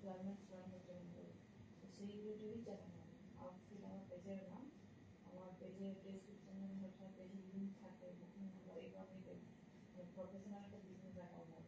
Garments manufacturing, তো সেই রিলেটেডই চালানো। আউটফিট আমার পেজের নাম, আমার পেজের ডেসক্রিপশনে সবসময় পেজের লিঙ্ক থাকে, বুকিং নাম্বার, এগুলো আপনি দেবেন। প্রফেশনাল একটা বিজনেস অ্যাকাউন্ট হবে।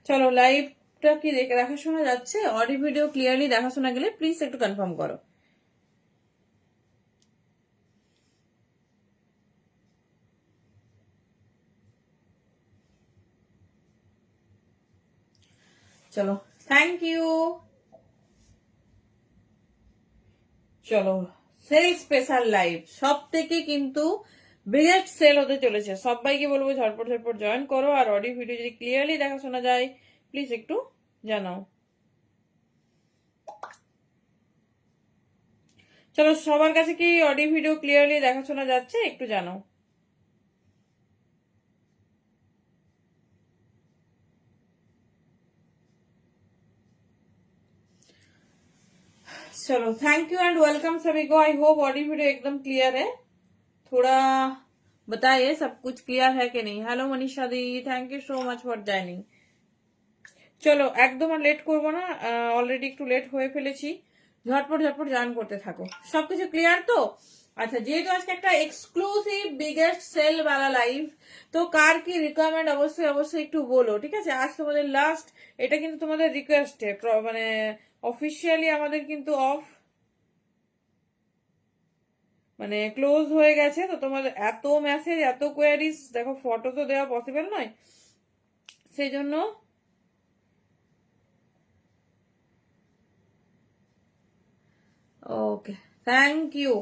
চলো, লাইভটা কি দেখা শোনা যাচ্ছে? অডিও ভিডিও ক্লিয়ারলি দেখা শোনা গেলে প্লিজ একটু কনফার্ম করো। চলো, থ্যাংক ইউ। চলো, সেল স্পেশাল লাইভ সব থেকে কিন্তু বিগেস্ট সেল হতে চলেছে। সবাইকে বলবো ঝটপট ঝটপট জয়েন করো, আর অডিও ভিডিও যদি ক্লিয়ারলি দেখা শোনা যায় প্লিজ একটু জানাও। চলো, সবার কাছে কি অডিও ভিডিও ক্লিয়ারলি দেখা শোনা যাচ্ছে একটু জানাও। चलो, थैंक यू एंड वेलकम सभी को। आई होप ऑडियो वीडियो एकदम क्लियर है। थोड़ा बताइए सब कुछ क्लियर है कि नहीं। Hello Manisha the, thank you so much for joining. চলো, একদম আর লেট করবো না, অলরেডি একটু লেট হয়ে ফেলেছি। ঝটপট ঝটপট জয়েন করতে থাকো। সবকিছু ক্লিয়ার তো? আচ্ছা, যেহেতু আজকে একটা এক্সক্লুসিভ বিগেস্ট সেল वाला লাইভ, তো কার কি রিকোয়ারমেন্ট অবশ্যই অবশ্যই একটু বলো, ঠিক আছে? আজ তোমাদের লাস্ট, এটা কিন্তু তোমাদের রিকোয়েস্টে, মানে অফিসিয়ালি আমাদের কিন্তু অফ, মানে ক্লোজ হয়ে গেছে। তো তোমাদের এত মেসেজ, এত কোয়ারিজ, দেখো ফটো তো দেওয়া পসিবল নয়, সেই জন্য ওকে, থ্যাংক ইউ।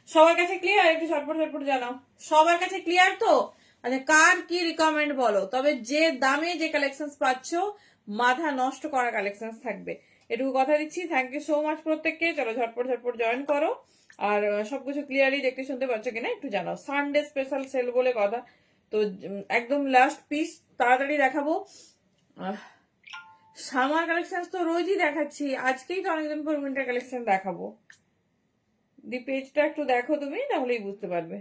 সবার কাছে ক্লিয়ার? একটু ঝটপট ঝটপট জানাও। সবার কাছে ক্লিয়ার তো? আচ্ছা, কার কি রিকমেন্ড বলো। তবে যে দামে যে কালেকশন পাচ্ছ, মাথা নষ্ট করা কালেকশন থাকবে, এটুকু কথা দিচ্ছি। থ্যাংক ইউ সো মাচ প্রত্যেককে। চলো, ঝটপট ঝটপট জয়েন করো। আর সবকিছু ক্লিয়ারলি দেখতে শুনতে পাচ্ছ কিনা একটু জানাও। সানডে স্পেশাল সেল বলে কথা, তো একদম লাস্ট পিস তাড়াতাড়ি দেখাবো। সামার কালেকশন তো রোজই দেখাচ্ছি, আজকেই তো অনেকদিন পর উইন্টার কালেকশন দেখাবো। দি পেজটা একটু দেখো তুমি, তাহলেই বুঝতে পারবে।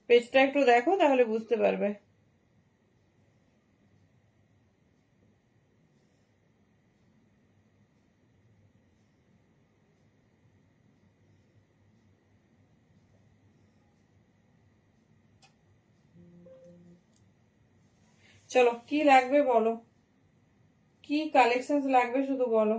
পেজটা একটু দেখো, তাহলে বুঝতে পারবে। চলো, কি লাগবে বলো, কি কালেকশন লাগবে শুধু বলো।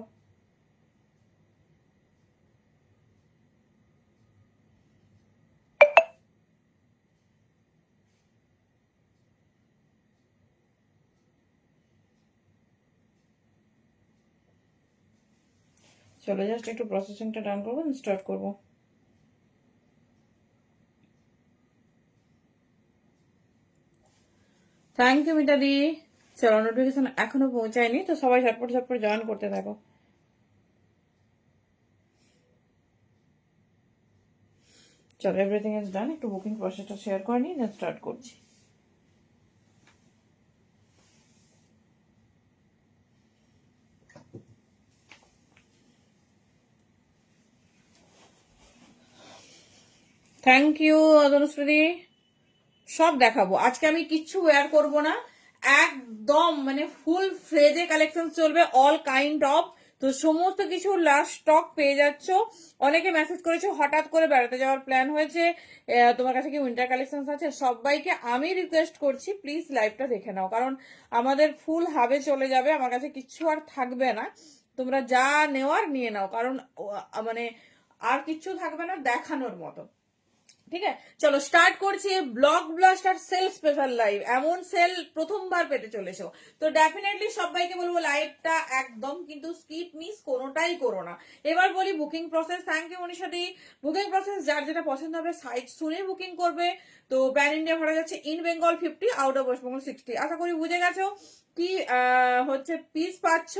চলো, জাস্ট একটু প্রসেসিংটা ডান করবো, স্টার্ট করবো। থ্যাংক ইউ মিতা দি। চলো, নোটিফিকেশন এখনো পৌঁছায়নি, তো সবাই ঝটপট ঝটপট জয়েন করতে থাকো। চলো, এভরিথিং ইজ ডান। একটু বুকিং প্রসেসটা শেয়ার করে নিই, দেন স্টার্ট করছি। Thank you Tanushree. সব দেখাবো আজকে, আমি কিচ্ছু ওয়্যার করব না, একদম মানে ফুল ফ্রেজে কালেকশন চলবে, অল কাইন্ড অফ। তো সমস্ত কিছু লাস্ট স্টক পেয়ে যাচ্ছ। অনেকে মেসেজ করেছো হঠাৎ করে বেড়াতে যাওয়ার প্ল্যান হয়েছে, তোমার কাছে কি উইন্টার কালেকশন আছে। সবাইকে আমি রিকোয়েস্ট করছি, প্লিজ লাইভটা দেখে নাও, কারণ আমাদের ফুল হাবে চলে যাবে, আমার কাছে কিচ্ছু আর থাকবে না। তোমরা যা নেওয়ার নিয়ে নাও, কারণ মানে আর কিচ্ছু থাকবে না দেখানোর মতো। ঠিক আছে, চলো স্টার্ট করছি block blaster sale special live. এমন সেল প্রথমবার পেতে চলেছো, তো ডেফিনেটলি সবাইকে বলবো লাইভটা একদম কিন্তু স্কিপ মিস কোনোটাই করো না। এবার বলি বুকিং প্রসেস। থ্যাংক ইউ মনীষাদি। বুকিং প্রসেস যার যেটা পছন্দ হবে সাইট শুনে বুকিং করবে। তো প্যান ইন্ডিয়া ভাড়া যাচ্ছে in Bengal 50, out of West Bengal 60। আশা করি বুঝে গেছো কি হচ্ছে পিস পাচ্ছ।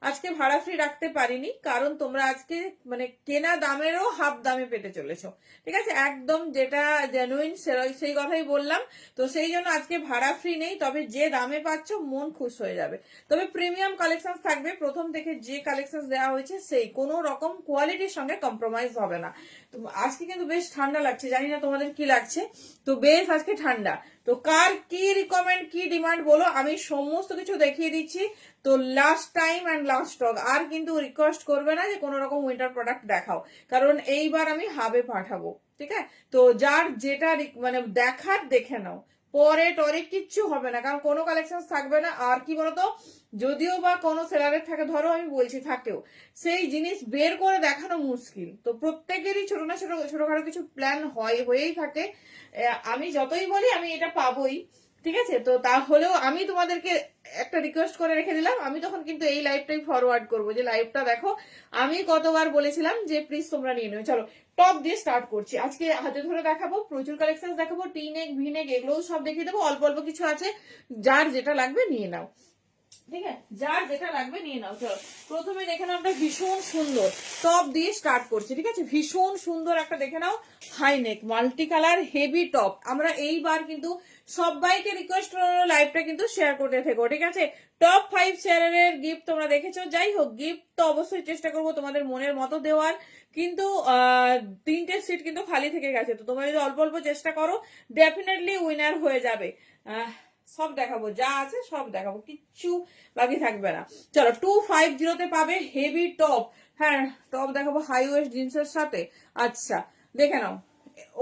আজকে ভাড়া ফ্রি রাখতে পারিনি কারণ তোমরা আজকে মানে কেনা দামেরও হাফ দামে পেতে চলেছো। ঠিক আছে, একদম যেটা জেনুইন সেই কথাই বললাম। তো সেই জন্য আজকে ভাড়া ফ্রি নেই, তবে যে দামে পাচ্ছ মন খুশ হয়ে যাবে। তবে প্রিমিয়াম কালেকশন থাকবে, প্রথম থেকে যে কালেকশন দেওয়া হয়েছে সেই কোনো রকম কোয়ালিটির সঙ্গে কম্প্রোমাইজ হবে না। তো আজকে কিন্তু বেশ ঠান্ডা লাগছে, জানি না তোমাদের কি লাগছে, তো বেশ আজকে ঠান্ডা। তো কার কি রিকমেন্ড কি ডিমান্ড বলো, আমি সমস্ত কিছু দেখিয়ে দিচ্ছি। তো last time and last stock, আর কিন্তু রিকোয়েস্ট করবে না যে কোনো রকম উইন্টার প্রোডাক্ট দেখাও, কারণ এইবার আমি হাবে পাঠাবো। ঠিক আছে, তো যার যেটা মানে দেখার দেখে নাও, পরে টরে কিচ্ছু হবে না, কারণ কোনো কালেকশন থাকবে না। আর কি বলতো, যদিও বা কোনো সেলারের থাকে, ধরো আমি বলছি থাকেও, সেই জিনিস বের করে দেখানো মুশকিল। তো প্রত্যেকেরই ছোট না ছোটখাটো কিছু প্ল্যান হয়েই থাকে। আমি যতই বলি আমি এটা পাবোই, ঠিক আছে, তো তাহলেও আমি তোমাদেরকে একটা রিকোয়েস্ট করে রেখে দিলাম। আমি তখন কিন্তু এই লাইভটাই ফরওয়ার্ড করবো যে লাইভটা দেখো, আমি কতবার বলেছিলাম যে প্লিজ তোমরা নিয়ে নেবে। চলো টপ দিয়ে স্টার্ট করছি। আজকে হাতে ধরে দেখাবো, প্রচুর কালেকশন দেখাবো, টি-নেক ভি-নেক এগুলোও সব দেখিয়ে দেবো। অল্প অল্প কিছু আছে, যার যেটা লাগবে নিয়ে নাও। ঠিক আছে, যার যেটা লাগবে নিয়ে নাও। চলো প্রথমে দেখে নাও একটা ভীষণ সুন্দর টপ দিয়ে স্টার্ট করছি। ঠিক আছে, ভীষণ সুন্দর একটা দেখে নাও, high neck multi colour heavy top. আমরা এইবার কিন্তু সবাইকে রিকোয়েস্ট করবো লাইভটা কিন্তু শেয়ার করতে থেকো। ঠিক আছে, টপ 5 শেয়ারের গিফট তোমরা দেখেছো, যাই হোক গিফট তো অবশ্যই চেষ্টা করবো তোমাদের মনের মতো দেওয়ার, কিন্তু 3টে সিট কিন্তু খালি থেকে গেছে। তো তোমরা যদি অল্প অল্প চেষ্টা করো ডেফিনেটলি উইনার হয়ে যাবে। সব দেখাবো, যা আছে সব দেখাবো, কিচ্ছু বাকি থাকবে না। চলো 250 পাবে হেভি টপ। হ্যাঁ টপ দেখাবো হাই ওয়েস্ট জিন্সের সাথে। আচ্ছা দেখে নাও,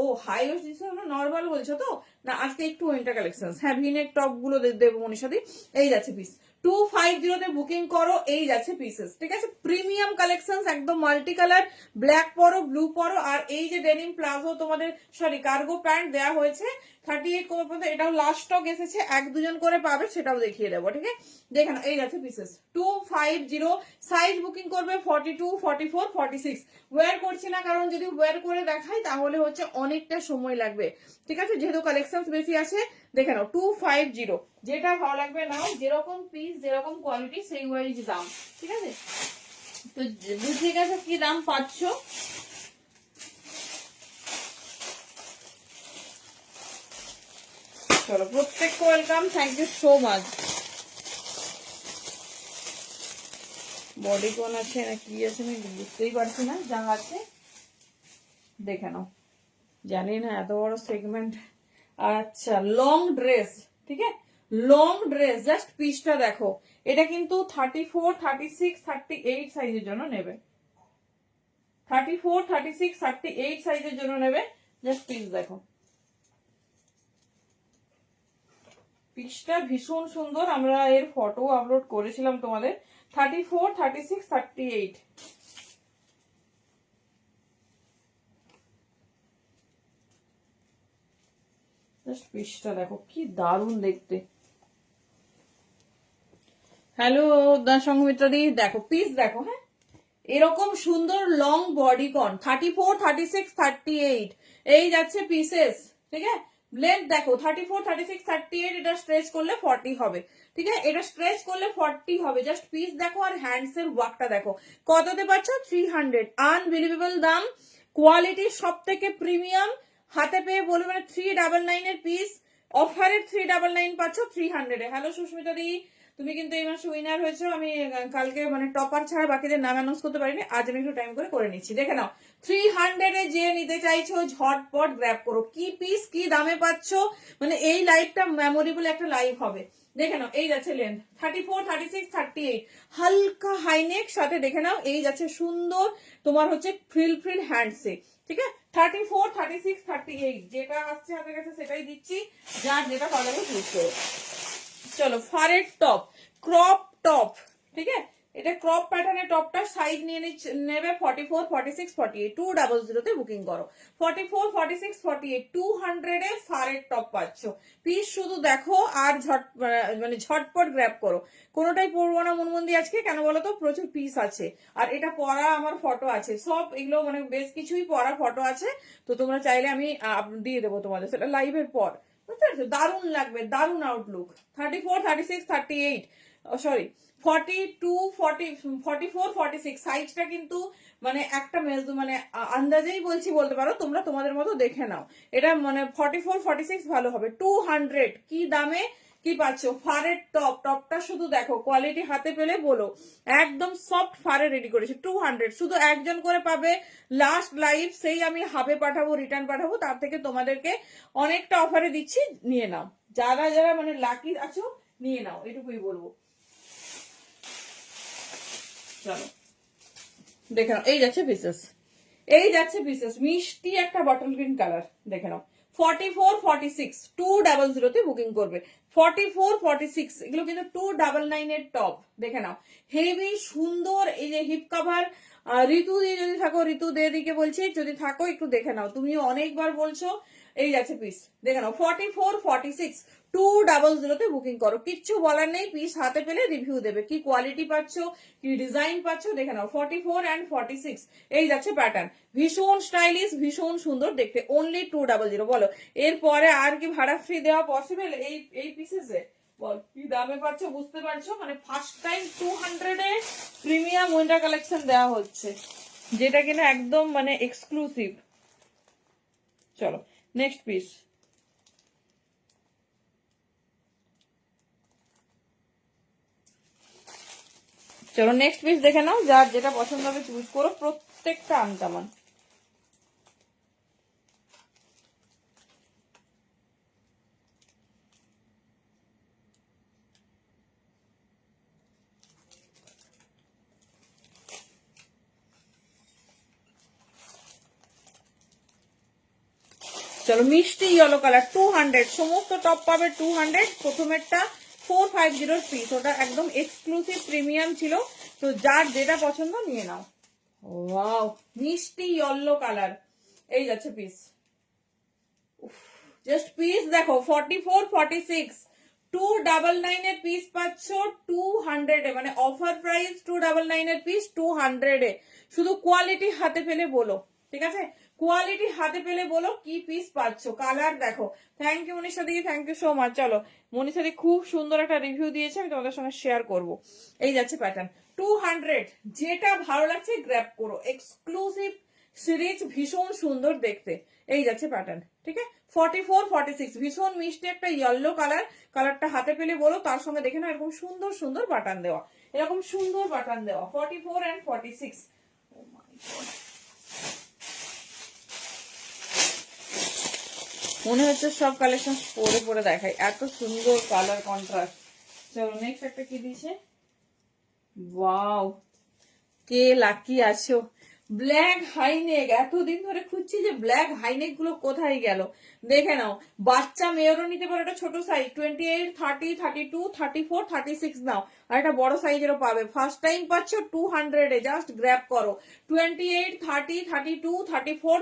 ও হাই ওয়েস্ট জিন্স নর্মাল বলছো তো না, আজকে একটু উইন্টার কালেকশন। হ্যাঁ ভিনেক টপ গুলো দেবো মনীষাদি। এই যাচ্ছে পিস 250 বুকিং করো, এই যাচ্ছে পিসেস। ঠিক আছে, প্রিমিয়াম কালেকশন একদম মাল্টি কালার, ব্ল্যাক পরো ব্লু পরো, আর এই যে ডেনিম প্লাজো তোমাদের সরি কার্গো প্যান্ট দেওয়া হয়েছে 38 পর্যন্ত, এটাও লাস্ট স্টক এসেছে, 1-2 করে পাবে, সেটাও দেখিয়ে দেবো। ঠিক আছে, দেখে নাও এই যাচ্ছে পিসেস 250। সাইজ বুকিং করবে 42, 44, 46। ওয়্যার করছি না কারণ যদি ওয়্যার করে দেখাই তাহলে হচ্ছে অনেকটা সময় লাগবে। ঠিক আছে, যেহেতু কালেকশন বেশি আছে, দেখে নাও 250, যেটা ভালো লাগবে নাও, যেরকম পিস যেরকম কোয়ালিটি সেই ওয়াইজ দাম। ঠিক আছে, তো বুঝে গেছো কি দাম পাচ্ছ। চলো প্রত্যেককে welcome, thank you so much. Body কোন আছে না কি আছে আমি বুঝতেই পারছি না, যা আছে দেখে নাও। জানি না এত বড় সেগমেন্ট। আচ্ছা লং ড্রেস, ঠিক আছে লং ড্রেস, জাস্ট পিসটা দেখো। এটা কিন্তু 34, 36, 38 সাইজের জন্য নেবে। 34, 36, 38 সাইজের জন্য নেবে, জাস্ট পিস দেখো। পিসটা ভীষণ সুন্দর, আমরা এর ফটো আপলোড করেছিলাম তোমাদের। 34, 36, 38। জাস্ট পিসটা দেখো কি দারুণ দেখতে। হ্যালো সঙ্গমিত্রাদি, দেখো পিস দেখো। হ্যাঁ এরকম সুন্দর লং বডি কন 34, 36, 38 এই যাচ্ছে পিসেস। ঠিক আছে, লেন্থ দেখো 34, 36, 38, এটা স্ট্রেচ করলে 40 হবে। ঠিক আছে, এটা স্ট্রেচ করলে 40 হবে। জাস্ট পিস দেখো আর হ্যান্ডস এর ওয়ার্কটা দেখো। কততে পাচ্ছ? 300। আনবিলিভেবল দাম, কোয়ালিটি সব থেকে প্রিমিয়াম। হাতে পেয়ে বলবে মানে 399 এর পিস, অফারের 399 পাচ্ছ 300 এ। হ্যালো সুস্মিতা দি, তুমি কিন্তু এই মাসে উইনার হয়েছো। আমি কালকে মানে টপার ছাড়া বাকিদের নাম অ্যানাউন্স করতে পারিনি, আজ আমি একটু টাইম করে নিচ্ছি। দেখে নাও 300 এ যে নিতে চাইছো ঝটপট গ্র্যাব করো। কি পিস কি দামে পাচ্ছ, মানে এই লাইভটা মেমোরেবল একটা লাইভ হবে। দেখে নাও এই যাচ্ছে লেন্থ 34, 36, 38, হালকা হাইনেক সাথে। দেখে নাও এই যাচ্ছে সুন্দর তোমার হচ্ছে ফ্রিল ফ্রিল হ্যান্ডসে। ঠিক আছে, 34, 36, 38 যেটা আসছে হাতের কাছে সেটাই দিচ্ছি, যার যেটা ভালো লাগে চুজ করো। চলো ফারের টপ, ক্রপ টপ। ঠিক আছে, এটা ক্রপ প্যাটার্নের টপটা সাইজ নিয়ে নেবে 44, 46, 48, 200 তে বুকিং করো। 44, 46, 48, 200 এ ফারের টপ পাচ্ছ। পিস শুধু দেখো আর মানে ঝটপট গ্র্যাব করো। কোনোটাই পরবো না মনমন্দি আজকে, কেন বলো তো, প্রচুর পিস আছে আর এটা পরা আমার ফটো আছে, সব এগুলো মানে বেশ কিছুই পরা ফটো আছে, তো তোমরা চাইলে আমি দিয়ে দেবো তোমাদের, সেটা লাইভের পর, বুঝতে পারছো? দারুণ লাগবে, দারুণ আউটলুক। 34, 36, 38, সরি 42, 40, 44, 46 সাইজটা কিন্তু মানে একটা মানে আন্দাজেই বলতে পারো তোমরা, তোমাদের মতো দেখে নাও। এটা মানে 44, 46 ভালো হবে। 200 কি দামে কি পাচ্ছ? ফারের টপটা শুধু দেখো, কোয়ালিটি হাতে পেলে বলো। একদম সফট ফারে রেডি করেছে। 200 শুধু একজন করে পাবে। লাস্ট লাইভ, সেই আমি হাবে পাঠাবো, রিটার্ন পাঠাবো, তার থেকে তোমাদেরকে অনেকটা অফারে দিচ্ছি, নিয়ে নাও। যারা যারা মানে লাকি আছো নিয়ে নাও, এটুকুই বলবো। চলো দেখে নাও, এই যাচ্ছে পিসেস, মিষ্টি একটা বটল গ্রিন কালার, দেখে নাও। 44, 46, 200 তে বুকিং করবে। 44, 46 এগুলো কিন্তু 299 এর টপ, দেখে নাও। হেভি সুন্দর, এই যে হিপ কাভার। ঋতু দিয়ে যদি থাকো, ঋতু দিয়ে দিকে বলছি, যদি থাকো একটু দেখে নাও, তুমিও অনেকবার বলছো। এই যাচ্ছে পিস, দেখে নাও। 44, 46, 200 তে বুকিং করো। কিচ্ছু বলার নেই, পিস হাতে পেলে রিভিউ দেবে, কি কোয়ালিটি পাচ্ছ, কি ডিজাইন পাচ্ছ, দেখে নাও। 44 and 46 এই যাচ্ছে প্যাটার্ন, ভীষণ স্টাইলিশ, ভীষণ সুন্দর দেখতে। অনলি 200, বলো এরপরে আর কি ভাড়া ফ্রি দেওয়া পসিবল এই পিসেসে? বল কি দামে পাচ্ছ, বুঝতে পারছো? মানে first time 200 a premium winter collection দেওয়া হচ্ছে, যেটা কিনা একদম মানে এক্সক্লুসিভ। চলো নেক্সট পিস। চলো নেক্সট পিস দেখে নাও, যার যেটা পছন্দ হবে চুজ করো, প্রত্যেকটা আনকমন। চলো মিষ্টি ইয়েলো কালার, 200, সমস্ত টপ পাবে 200। প্রথমেরটা 450 পিস, ওটা একদম এক্সক্লুসিভ প্রিমিয়াম ছিল, তো যার যেটা পছন্দ নিয়ে নাও। ওয়াও, মিষ্টি ইয়েলো কালার, এই যাচ্ছে পিস। জাস্ট পিস দেখো, 44, 46, 299 এর পিস পাচ্ছ 200 এ, মানে অফার প্রাইস 299 এর পিস 200 এ। শুধু কোয়ালিটি হাতে পেলে বলো, ঠিক আছে? কোয়ালিটি হাতে পেলে বলো কি পিস পাচ্ছ। কালার দেখো। Thank you Manisha di, thank you so much. চলো, মনীষা দি খুব সুন্দর একটা রিভিউ দিয়েছে, আমি তোমাদের সঙ্গে শেয়ার করব। এই যাচ্ছে প্যাটার্ন 200, যেটা ভালো লাগছে গ্র্যাব করো, এক্সক্লুসিভ সিরিজ, ভীষণ সুন্দর দেখতে। এই যাচ্ছে প্যাটার্ন, ঠিক আছে? 44, 46 ভীষণ মিষ্টি একটা ইয়েলো কালার, কালারটা হাতে পেলে বলো। তার সঙ্গে দেখে না এরকম সুন্দর সুন্দর বাটন দেওয়া, এরকম সুন্দর বাটন দেওয়া। 44 and 46, ও মাই গড, মনে হচ্ছে সব কালেকশন পরে পরে দেখাই, এত সুন্দর কালার কন্ট্রাস্ট। চলো নেক্সট একটা কি দিয়েছে, ওয়াও, কে লাকি আছো। ব্ল্যাক হাইনেক, এতদিন ধরে খুঁজছি যে ব্ল্যাক হাইনেক গুলো কোথায় গেল। দেখে নাও, বাচ্চা মেয়েরও নিতে পারো, এটা ছোট সাইজ 28, 30, 32, 34, 36 নাও, আর এটা বড় সাইজেরও পাবে। ফার্স্ট টাইম পাচ্ছ 200 এ, জাস্ট গ্র্যাব করো। 28, 30, 32, 34,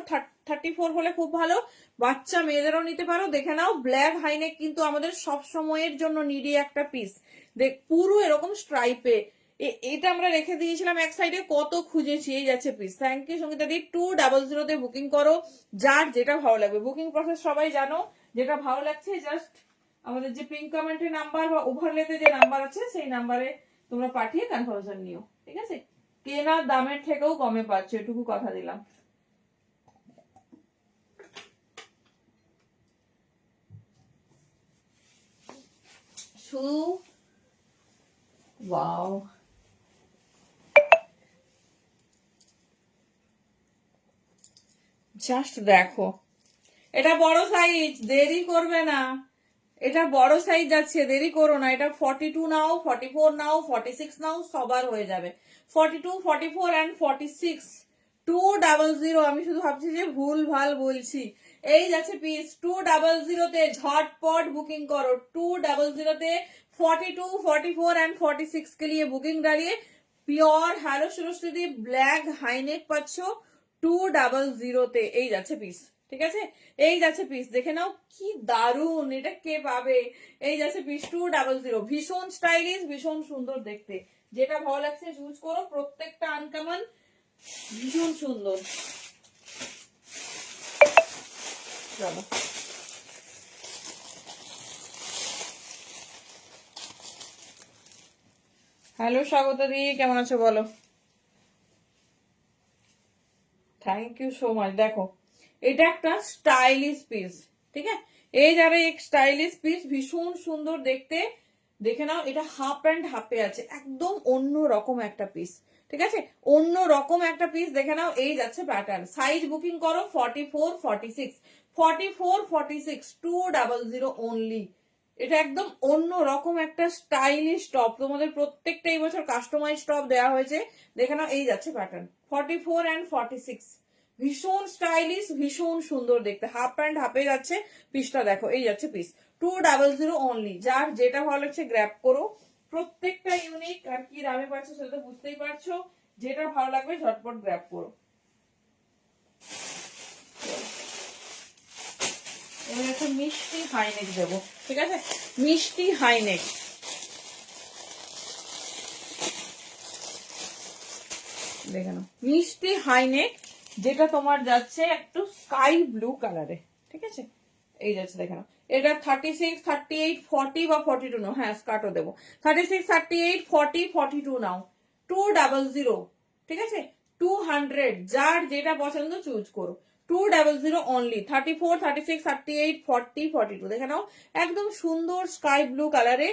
34 হলে খুব ভালো, বাচ্চা মেয়েদেরও নিতে পারো। দেখে নাও, ব্ল্যাক হাইনেক কিন্তু আমাদের সব সময়ের জন্য নিডি একটা পিস, দেখ পুরো এরকম স্ট্রাইপে। এটা আমরা রেখে দিয়েছিলাম এক সাইডে, কত খুঁজেছি। এই যাচ্ছে পিস। থ্যাংক ইউ সঙ্গীতা দি। 200 তে বুকিং করো, যার যেটা ভালো লাগবে। বুকিং প্রসেস সবাই জানো, যেটা ভালো লাগছে জাস্ট আমাদের যে পিঙ্ক কমেন্টের নাম্বার বা ওভারলেতে যে নাম্বার আছে সেই নাম্বারে তোমরা পাঠিয়ে কনফার্মেশন নিও, ঠিক আছে? কেনা দামের থেকেও কমে পাচ্ছ, এটুকু কথা দিলাম। শুধু ওয়াও, জাস্ট দেখো, এটা বড় সাইজ, দেরি করবে না, এটা বড় সাইজ যাচ্ছে, দেরি করো না। এটা 42 নাও, 44 নাও, 46 নাও, সবার হয়ে যাবে। 42, 44 and 46, 200। আমি শুধু ভাবছি যে ভুল ভাল বলছি। এই যাচ্ছে পিস 200 তে, ঝটপট বুকিং করো। 200 তে 42, 44 and 46 के लिए बुकिंग डालिए। পিওর হ্যালো সুরশ্রীদি ব্ল্যাক হাইনেক পাচ্ছ 200 তে। এই যাচ্ছে পিস, ঠিক আছে, এই যাচ্ছে পিস, দেখে নাও কি দারুন, এটা কে পাবে। এই যাচ্ছে পিস 200, ভীষণ স্টাইলিশ, ভীষণ সুন্দর দেখতে। যেটা ভালো লাগছে চুজ করো, প্রত্যেকটা আনকমন, ভীষণ সুন্দর। চলো হ্যালো স্বাগতা দি, কেমন আছো বলো। Thank you so much. দেখো এটা একটা স্টাইলিশ পিস, ঠিক আছে, এই যারা এক স্টাইলিশ পিস, ভীষণ সুন্দর দেখতে। দেখে নাও, এটা হাফ অ্যান্ড হাফে আছে, একদম অন্য রকম একটা পিস, ঠিক আছে, অন্য রকম একটা পিস। দেখে নাও, এই যাচ্ছে প্যাটার্ন। সাইজ বুকিং করো 44, 46, 44, 46, 200 অনলি। এটা একদম অন্য রকম একটা স্টাইলিশ টপ, তোমাদের প্রত্যেকটা এই বছর কাস্টমাইজ টপ দেওয়া হয়েছে। দেখে নাও, এই যাচ্ছে প্যাটার্ন 44 and 46, ভীষণ স্টাইলিশ, ভীষণ সুন্দর দেখতে, হাফ প্যান্ট হাফে যাচ্ছে। পিসটা দেখো, এই যাচ্ছে পিস 200 অনলি। যার যেটা ভালো লাগছে গ্র্যাব করো, প্রত্যেকটা ইউনিক, আর কি দামে পাচ্ছ সেটা তো বুঝতেই পারছো। যেটা ভালো লাগবে ঝটপট গ্র্যাব করো। এবার একটা মিষ্টি হাইনেক দেবো, ঠিক আছে, মিষ্টি হাইনেক। দেখে নাও, মিষ্টি হাইনেক, যেটা তোমার যাচ্ছে একটু স্কাই ব্লু কালারে, ঠিক আছে, এই যাচ্ছে। দেখে নাও, এটা 36, 38, 40 বা 42 নাও, হ্যাঁ স্কার্টও দেবো। 36, 38, 40, 42 নাও, 200, ঠিক আছে, 200, যার যেটা পছন্দ চুজ করো। 200 অনলি। 34, 36, 38, 40, 42, দেখে নাও, একদম সুন্দর স্কাই ব্লু কালারে।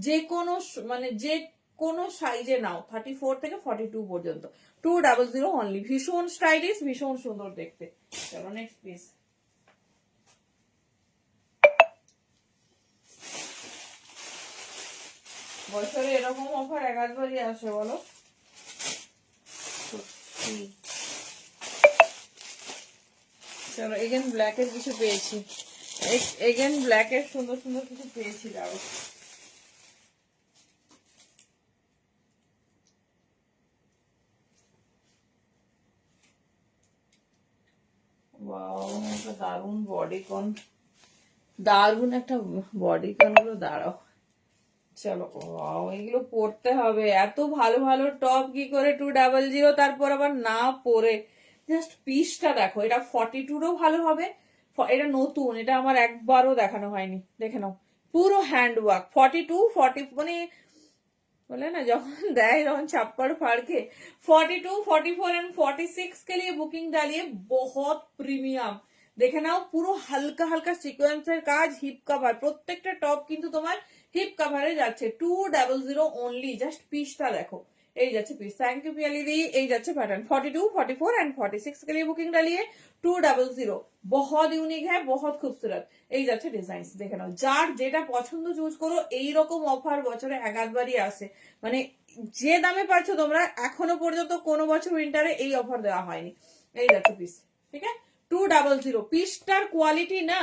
যে কোনো মানে যে কোনো সাইজে নাও, 34 থেকে 42 পর্যন্ত, 200 অনলি। ভীষণ স্টাইলিশ, ভীষণ সুন্দর দেখতে। চলো নেক্সট পিস। বছরে এরকম অফার একবারই আসে বলো, সত্যি। চলো এগেন ব্ল্যাকের কিছু পেয়েছি, এগেন ব্ল্যাকের সুন্দর সুন্দর কিছু পেয়েছি। যাও, ওয়াও, একটা দারুন বডিকন, দারুন একটা বডিকন গুলো, দাঁড়াও। চলো, ওয়াও, এগুলো পরতে হবে। এত ভালো ভালো টপ কি করে 200, তারপর আবার না পরে। জাস্ট পিসটা দেখো, এটা 42রও ভালো হবে। এটা নতুন, এটা আমার একবারও দেখানো হয়নি, দেখে নাও, পুরো হ্যান্ড ওয়ার্ক। 42, 40 মানে बोले ना যখন দেয় তখন छप्पड़ फाड़ के। 42, 44 एंड 46 के लिए बुकिंग डालिए। बहुत প্রিমিয়াম, দেখে নাও, পুরো হালকা হালকা সিকোয়েন্সের কাজ, হিপ কভার, প্রত্যেকটা টপ কিন্তু তোমার হিপ কভারে যাচ্ছে। 200 অনলি। জাস্ট পিসটা দেখো, এই যাচ্ছে পিস। थैंक यू पियाली दी। এই যাচ্ছে पैटर्न 42, 44 एंड 46 के लिए बुकिंग डालिए। 200, बहुत यूनिक है, बहुत खूबसूरत। এই যাচ্ছে ডিজাইন, দেখে নাও, যার যেটা পছন্দ চুজ করো। এইরকম অফার বছরে একবারই আসে, মানে যে দামে পাচ্ছ তোমরা, এখনো পর্যন্ত কোনো বছর উইন্টারে এই অফার দেওয়া হয়নি। এই যাচ্ছে পিস, ঠিক আছে, 200। পিসটার কোয়ালিটি না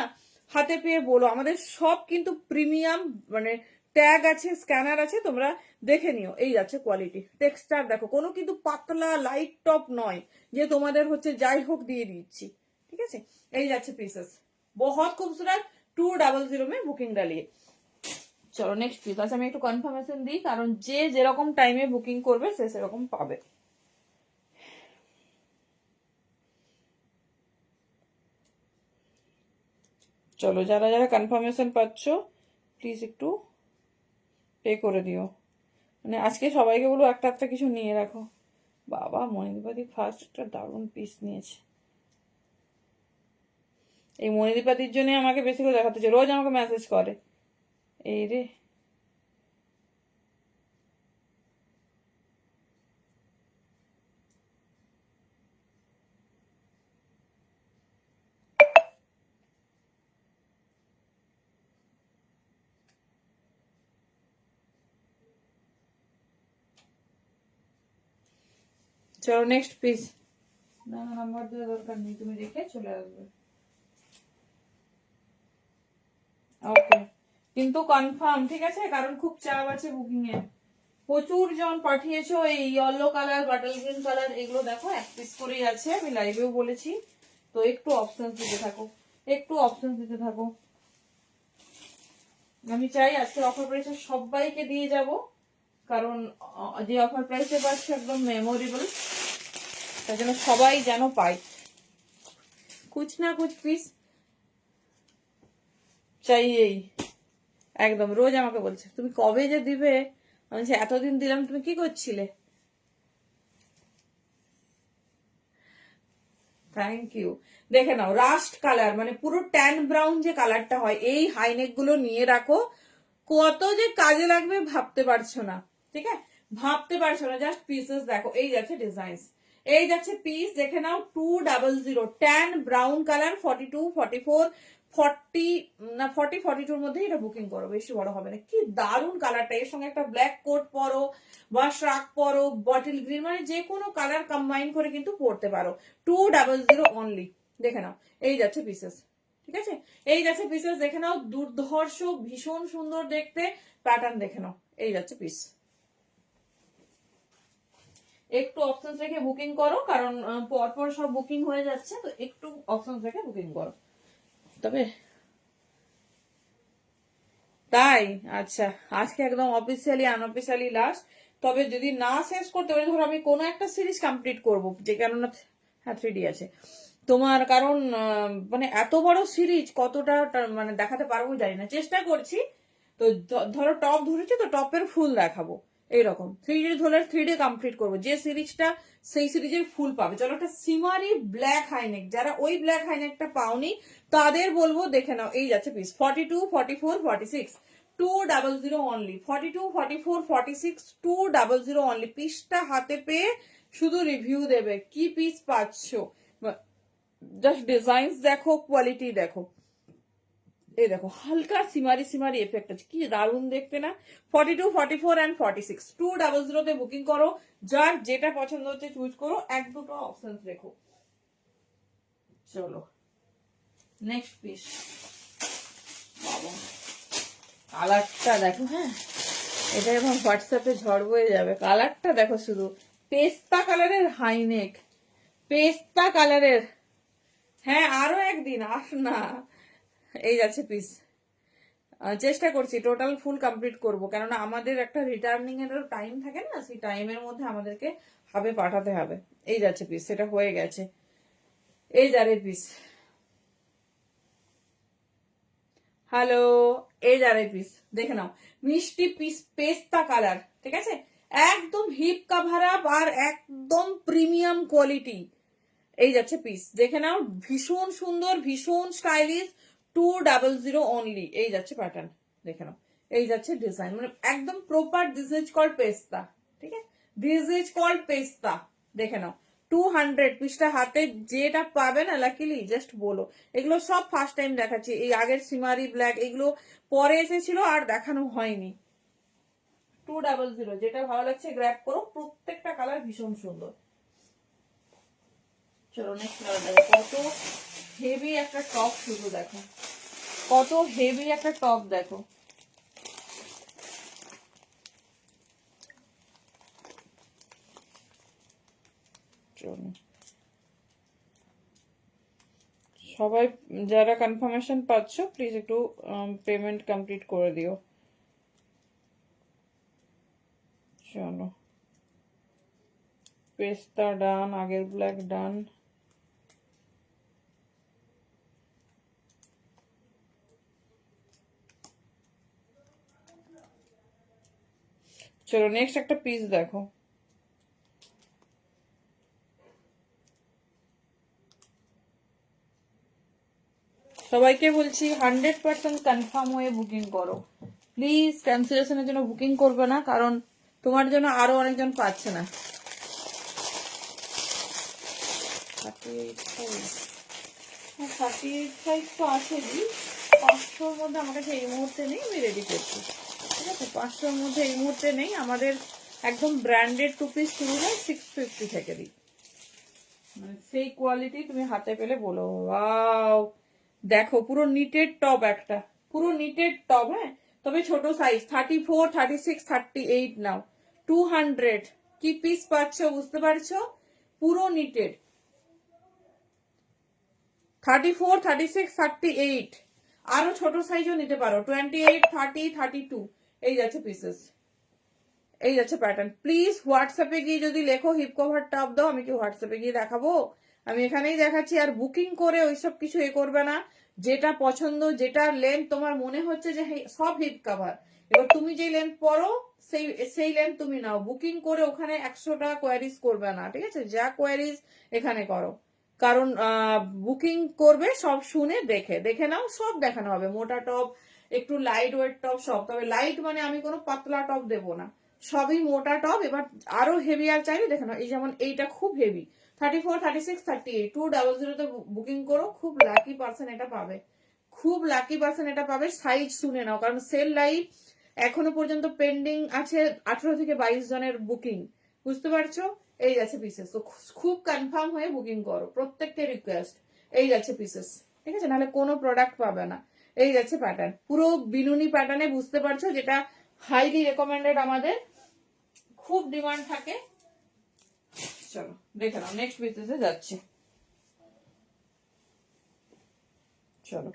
হাতে পেয়ে বলো, আমাদের সব কিন্তু প্রিমিয়াম, মানে ট্যাগ আছে, স্ক্যানার আছে, তোমরা দেখে নিও। এই যাচ্ছে কোয়ালিটি, টেক্সচার দেখো, কোনো কিন্তু পাতলা লাইট টপ নয় যে তোমাদের হচ্ছে যাই হোক দিয়ে দিচ্ছি, ঠিক আছে। এই যাচ্ছে পিসেস, बहुत खूबसूरत। 200 में बुकिंग डालिए। চলো নেক্সট পিস। আচ্ছা আমি একটু কনফার্মেশন দিই, কারণ যে যেরকম টাইমে বুকিং করবে সে সেরকম পাবে। চলো, যারা যারা কনফার্মেশন পাচ্ছ প্লিজ একটু পে করে দিও, মানে আজকে সবাইকে বলো একটা একটা কিছু নিয়ে রাখো। বাবা, মণিদীপাদি ফার্স্ট একটা দারুণ পিস নিয়েছে। এই মণিদীপাদির জন্য আমাকে বেশি করে দেখাতে চাই, রোজ আমাকে মেসেজ করে। এই রে, চলো নেক্সট পিস। না না, নাম্বার দেওয়ার দরকার নেই, তুমি রেখে চলে আসবে। ওকে, কিন্তু কনফার্ম, ঠিক আছে, কারণ খুব চাপ আছে বুকিং এ। প্রচুর জন পাঠিয়েছো এই yellow colour, bottle green colour, এগুলো দেখো এক পিস করেই আছে, আমি লাইভেও বলেছি। তো একটু অপশন দিতে থাকো, একটু অপশন দিতে থাকো। আমি চাই আজকে অফার প্রাইসে সবাইকে দিয়ে যাব, কারণ যে অফার প্রাইসে পাচ্ছে একদম মেমোরেবল, তাই জন্য সবাই যেন পায়। কুছ না কুছ পিস চাইয়েই। একদম রোজ আমাকে বলছে তুমি কবে যে দিবে, আমি বলছি এতদিন দিলাম তুমি কি করছিলে। Thank you. দেখে নাও রাস্ট কালার, মানে পুরো ট্যান ব্রাউন যে কালারটা হয়, এই হাইনেক গুলো নিয়ে রাখো, কত যে কাজে লাগবে ভাবতে পারছো না। ঠিক আছে, ভাবতে পারছো না। জাস্ট পিসেস দেখো, এই যাচ্ছে ডিজাইন, এই যাচ্ছে পিস, দেখে নাও 200 ট্যান ব্রাউন কালার, 42, 44, 40 না 40, 42 মধ্যে এটা বুকিং করো, বেশি বড় হবে না। কি দারুন কালারটা, এর সঙ্গে একটা ব্ল্যাক কোট পরো বা শ্রাক পরো, বটল গ্রিন, মানে যে কোনো কালার কম্বাইন করে কিন্তু পরতে পারো। 200 অনলি। দেখে নাও, এই যাচ্ছে পিসেস। ঠিক আছে, এই যাচ্ছে পিসেস, দেখে নাও, দুর্ধর্ষ, ভীষণ সুন্দর দেখতে প্যাটার্ন, দেখে নাও, এই যাচ্ছে পিস। একটু অপশন রেখে বুকিং করো, কারণ পরপর সব বুকিং হয়ে যাচ্ছে, তো একটু অপশন রেখে বুকিং করো। তবে তাই আচ্ছা, আজকে একদম অফিসিয়ালি আনঅফিসিয়ালি লাস্ট। তবে যদি না শেষ করতে পারি, ধরো আমি কোনো একটা সিরিজ কমপ্লিট করব, যে কেননা হ্যাঁ 3D আছে তোমার, কারণ মানে এত বড় সিরিজ কতটা মানে দেখাতে পারবো জানি না, চেষ্টা করছি। তো ধরো টপ ধরেছে, তো টপের ফুল দেখাবো, এইরকম 3D ধরে 3D কমপ্লিট করবো, যে সিরিজটা সেই সিরিজের ফুল পাবে। চলো, একটা সিমারি ব্ল্যাক হাইনেক, যারা ওই ব্ল্যাক হাইনেকটা পাওনি তাদের বলবো দেখে নাও, এই যাচ্ছে পিস 42, 44, 46, 200 অনলি, 42, 44, 46, 200 অনলি। পিসটা হাতে পেয়ে শুধু রিভিউ দেবে কি পিস পাচ্ছ, জাস্ট ডিজাইন দেখো, কোয়ালিটি দেখো। এই দেখো হালকা সিমারি সিমারি এফেক্ট আছে, কি দারুণ দেখতে না। 42, 44 and 46, 200 তে বুকিং করো। যার যেটা পছন্দ হচ্ছে চুজ করো, এক দুটো অপশন রেখো। চলো নেক্সট পিস। বাবা কালারটা দেখো, হ্যাঁ এটা এখন হোয়াটসঅ্যাপে ঝড় বয়ে যাবে। কালারটা দেখো শুধু, পেস্তা কালারের হাইনেক, পেস্তা কালারের। হ্যাঁ আরো একদিন আস না। এই যাচ্ছে পিস, চেষ্টা করছি টোটাল ফুল কমপ্লিট করব, কেননা আমাদের একটা রিটার্নিং এর টাইম থাকে না, সেই টাইমের মধ্যে আমাদেরকে হাবে পাঠাতে হবে। এই যাচ্ছে পিস, সেটা হয়ে গেছে। এই যারে পিস, হ্যালো, এই যারে পিস, দেখে নাও, মিষ্টি পিস পেস্তা কালার। ঠিক আছে, একদম হিপ কাভার আপ আর একদম প্রিমিয়াম কোয়ালিটি। এই যাচ্ছে পিস, দেখে নাও, ভীষণ সুন্দর, ভীষণ স্টাইলিশ, 200 অনলি। এই যাচ্ছে প্যাটার্ন, দেখে নাও, এই যাচ্ছে ডিজাইন, মানে একদম প্রপার, দিস ইজ কল্ড পেস্তা। ঠিক আছে, দিস ইজ কল্ড পেস্তা, দেখে নাও 200। পিসটা হাতে যেটা পাবে না লাকিলি জাস্ট বলো। এগুলো সব ফার্স্ট টাইম দেখাচ্ছি, এই আগের সিমারি ব্ল্যাক এগুলো পরে এসেছিল আর দেখানো হয়নি। 200, যেটা ভালো লাগছে গ্র্যাব করো, প্রত্যেকটা কালার ভীষণ সুন্দর। চলো নেক্সট কালার দেখো, কত হেভি একটা টপ, শুধু দেখো কত হেভি একটা টপ দেখো। চলো সবাই যারা কনফার্মেশন পাচ্ছ প্লিজ একটু পেমেন্ট কমপ্লিট করে দিও। চলো পেস্তা ডান, আগের ব্ল্যাক ডান। চলো নেক্সট একটা পিস দেখো, সবাইকে বলছি 100% কনফার্ম হয়ে বুকিং করো প্লিজ, ক্যান্সেলেশনের জন্য বুকিং করবে না, কারণ তোমার জন্য আরো অনেকজন পাচ্ছে না। 38 সাইজ তো আছে, 500-র মধ্যে আমার কাছে এই মুহূর্তে নেই, আমি রেডি করছি। ঠিক আছে, 500-র মধ্যে এই মুহূর্তে নেই, আমাদের একদম ব্র্যান্ডেড টু পিস শুরু হয় 650 থেকে দিই, মানে সেই কোয়ালিটি তুমি হাতে পেলে বলো ওয়াও। দেখো পুরো নিটেড টপ, একটা পুরো নিটেড টপ। হ্যাঁ তবে ছোট সাইজ 34, 36, 38 নাও, 200 কি পিস পাচ্ছ বুঝতে পারছো, পুরো নিটেড। 34, 36, 38, আরো ছোট সাইজও নিতে পারো, 28, 30, 32, এই যাচ্ছে পিসেস, এই যাচ্ছে প্যাটার্ন। প্লিজ হোয়াটসঅ্যাপে গিয়ে যদি লেখো হিপ কভার টপ দাও, আমি কি হোয়াটসঅ্যাপে গিয়ে দেখাবো? আমি এখানেই দেখাচ্ছি। আর বুকিং করে ওইসব কিছু এ করবে না, যেটা পছন্দ, যেটা লেন্থ তোমার মনে হচ্ছে যে সব হিপ কভার, এবার তুমি যে লেন্থ পরো সেই লেন্থ তুমি নাও। বুকিং করে ওখানে 100টা কোয়ারিজ করবে না, ঠিক আছে? যা কোয়ারিজ এখানে করো, কারণ বুকিং করবে সব শুনে দেখে দেখে নাও, সব দেখানো হবে। মোটা টপ, একটু লাইট ওয়েট টপ, সব। তবে লাইট মানে আমি কোনো পাতলা টপ দেবো না, সবই মোটা টপ। এবার আরো হেভি আর চাইলে দেখে নাও, এই যেমন এইটা খুব হেভি, 34, 36, 38, 200 বুকিং করো, খুব লাকি পার্সন এটা পাবে, খুব লাকি পার্সন এটা পাবে। সাইজ শুনে নাও, কারণ সেল লাইভ এখনো পর্যন্ত পেন্ডিং আছে 18 থেকে 22 জনের বুকিং, বুঝতে পারছো? এই যাচ্ছে পিসেস, তো খুব কনফার্ম হয়ে বুকিং করো, প্রত্যেকটা রিকোয়েস্ট। এই যাচ্ছে পিসেস, ঠিক আছে? নাহলে কোনো প্রোডাক্ট পাবে না। এই যাচ্ছে প্যাটার্ন, পুরো বিলুনি প্যাটার্নে, বুঝতে পারছো, যেটা হাইলি রেকমেন্ডেড, আমাদের খুব ডিমান্ড থাকে। চলো দেখে নাও, নেক্সট পিসেসে যাচ্ছে। চলো,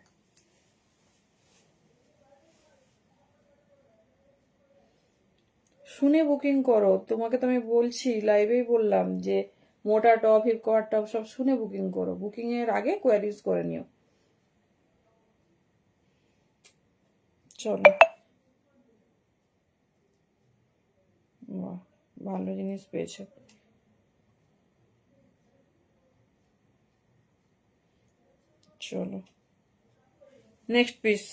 শুনে বুকিং করো। তোমাকে তো আমি বলছি, লাইভেই বললাম যে মোটা টপ, হিপ কভার টপ সব শুনে বুকিং করো, বুকিং এর আগে কোয়ারিজ করে নিও। চলো, বাহ, ভালো জিনিস পেয়েছো। চলো নেক্সট পিস,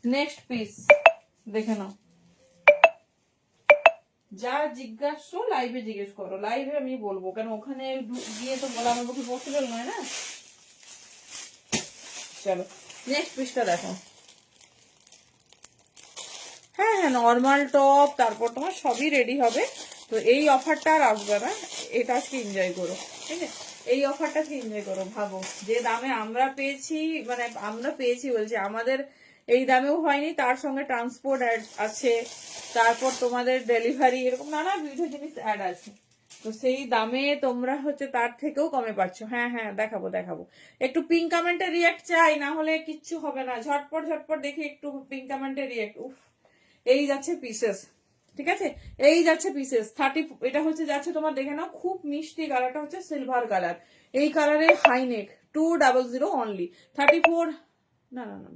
নেক্সট পিস দেখে নাও। যা জিজ্ঞাসা লাইভে জিজ্ঞেস করো, লাইভে আমি বলবো, কেন ওখানে গিয়ে তো বলা আমার পক্ষে পসিবল নয় না। চলো নেক্সট পিসটা দেখো। হ্যাঁ হ্যাঁ, নর্মাল টপ, তারপর তোমার সবই রেডি হবে। তো এই অফারটা আর আসবে না, এটা আজকে এনজয় করো, ঠিক আছে? এই অফারটাকে এনজয় করো। ভাবো যে দামে আমরা পেয়েছি, মানে আমরা পেয়েছি বলছি, আমাদের এই দামেও হয়নি, তার সঙ্গে ট্রান্সপোর্ট অ্যাড আছে, তারপর তোমাদের ডেলিভারি, এরকম নানা বিবিধ জিনিস অ্যাড আছে। তো সেই দামে তোমরা হচ্ছে তার থেকেও কমে পাচ্ছ। হ্যাঁ হ্যাঁ, দেখাবো দেখাবো। একটু পিঙ্ক কমেন্টে রিয়াক্ট চাই, না হলে কিচ্ছু হবে না। ঝটপট ঝটপট দেখি একটু পিঙ্ক কমেন্টে রিয়াক্ট। উফ, এই যাচ্ছে পিসেস, ঠিক আছে? এই যাচ্ছে পিসেস 30, এটা হচ্ছে যাচ্ছে তোমার, দেখে নাও, খুব মিষ্টি কালারটা হচ্ছে সিলভার কালার, এই কালারে হাই নেক, 200 অনলি। 34, না না না,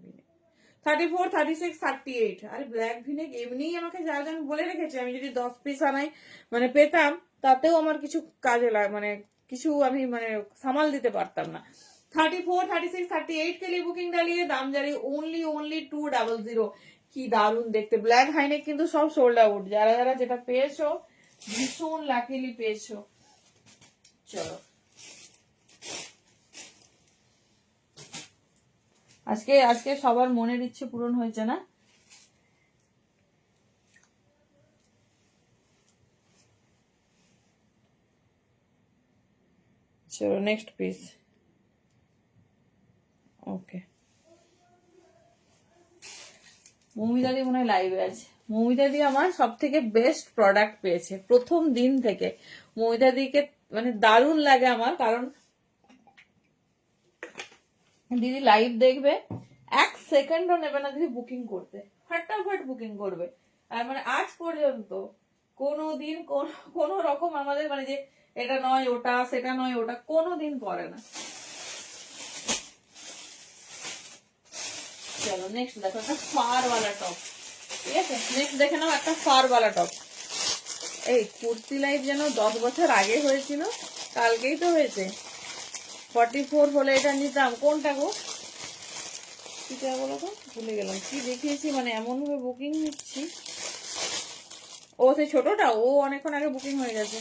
34, 36, 38। আরে ব্ল্যাক ভিনেক এমনিই আমাকে যা যা আমি বলে রেখেছি, আমি যদি 10 পিস আনাই মানে পেতাম, তাতেও আমার কিছু কাজে মানে কিছু আমি মানে সামাল দিতে পারতাম না। 34, 36, 38 के लिए बुकिंग डालिए, दाम जा रही ओनली 200। কি দারুন দেখতে, ব্ল্যাক হাইনেক কিন্তু সব সোল্ড আউট। যারা যারা যেটা পেয়েছো ভীষণ লাকিলি পেয়েছো। চলো, আজকে আজকে সবার মনের ইচ্ছে পূরণ হয়েছে না? চলো নেক্সট পিস। ওকে, মৌমিতাদি মনে হয় লাইভে আছে। মৌমিতাদি আমার সব থেকে বেস্ট প্রোডাক্ট পেয়েছে প্রথম দিন থেকে। মৌমিতাদিকে মানে দারুণ লাগে আমার, কারণ দিদি লাইভ দেখবে, 1 সেকেন্ডও নেবে না দিদি বুকিং করতে, ফটাফট বুকিং করবে। আর মানে আজ পর্যন্ত কোনোদিন কোনো রকম আমাদের মানে যে এটা নয় ওটা, সেটা নয় ওটা, কোনোদিন করে না। চলো নেক্সট দেখো, একটা ফার वाला টপ, ঠিক আছে? নেক্সট দেখে নাও একটা ফার वाला টপ। এই কুর্তি লাইভ যেন 10 বছর আগে হয়েছিল, কালকেই তো হয়েছে। 44 হলে এটা নিতাম। কোনটা গো, কিটা বলো তো, ভুলে গেলাম কি দেখিয়েছি, মানে এমন ভাবে বুকিং নিচ্ছি। ও সেই ছোটটা, ও অনেকক্ষণ আগে বুকিং হয়ে গেছে।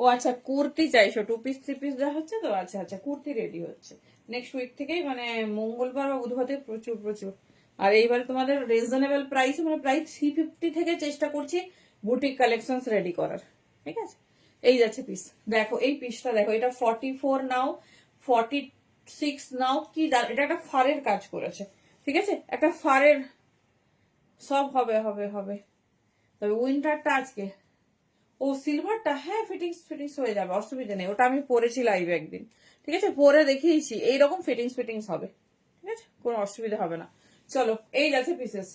ও আচ্ছা, কুর্তি চাইছো, 2 পিস 3 পিস যা হচ্ছে তো, আচ্ছা আচ্ছা, কুর্তি রেডি হচ্ছে নেক্সট উইক থেকেই, মানে মঙ্গলবার বা বুধবার থেকে প্রচুর প্রচুর। আর এইবার তোমাদের রিজনেবল প্রাইস, মানে প্রায় 350 থেকে চেষ্টা করছি বুটিক কালেকশন রেডি করার, ঠিক আছে? এই যাচ্ছে পিস, দেখো এই পিসটা দেখো, এটা 44 নাও, 46 নাও, কি এটা একটা ফারের কাজ করেছে, ঠিক আছে, একটা ফারের সব হবে হবে হবে। তবে উইন্টারটা আজকে ও সিলভারটা হ্যাঁ ফিটিংস হয়ে যাবে, অসুবিধা নেই। ওটা আমি পরেছি লাইভে একদিন, ঠিক আছে, পরে দেখিয়েছি এইরকম ফিটিংস হবে, ঠিক আছে, কোনো অসুবিধা হবে না। চলো এই যাচ্ছে pieces,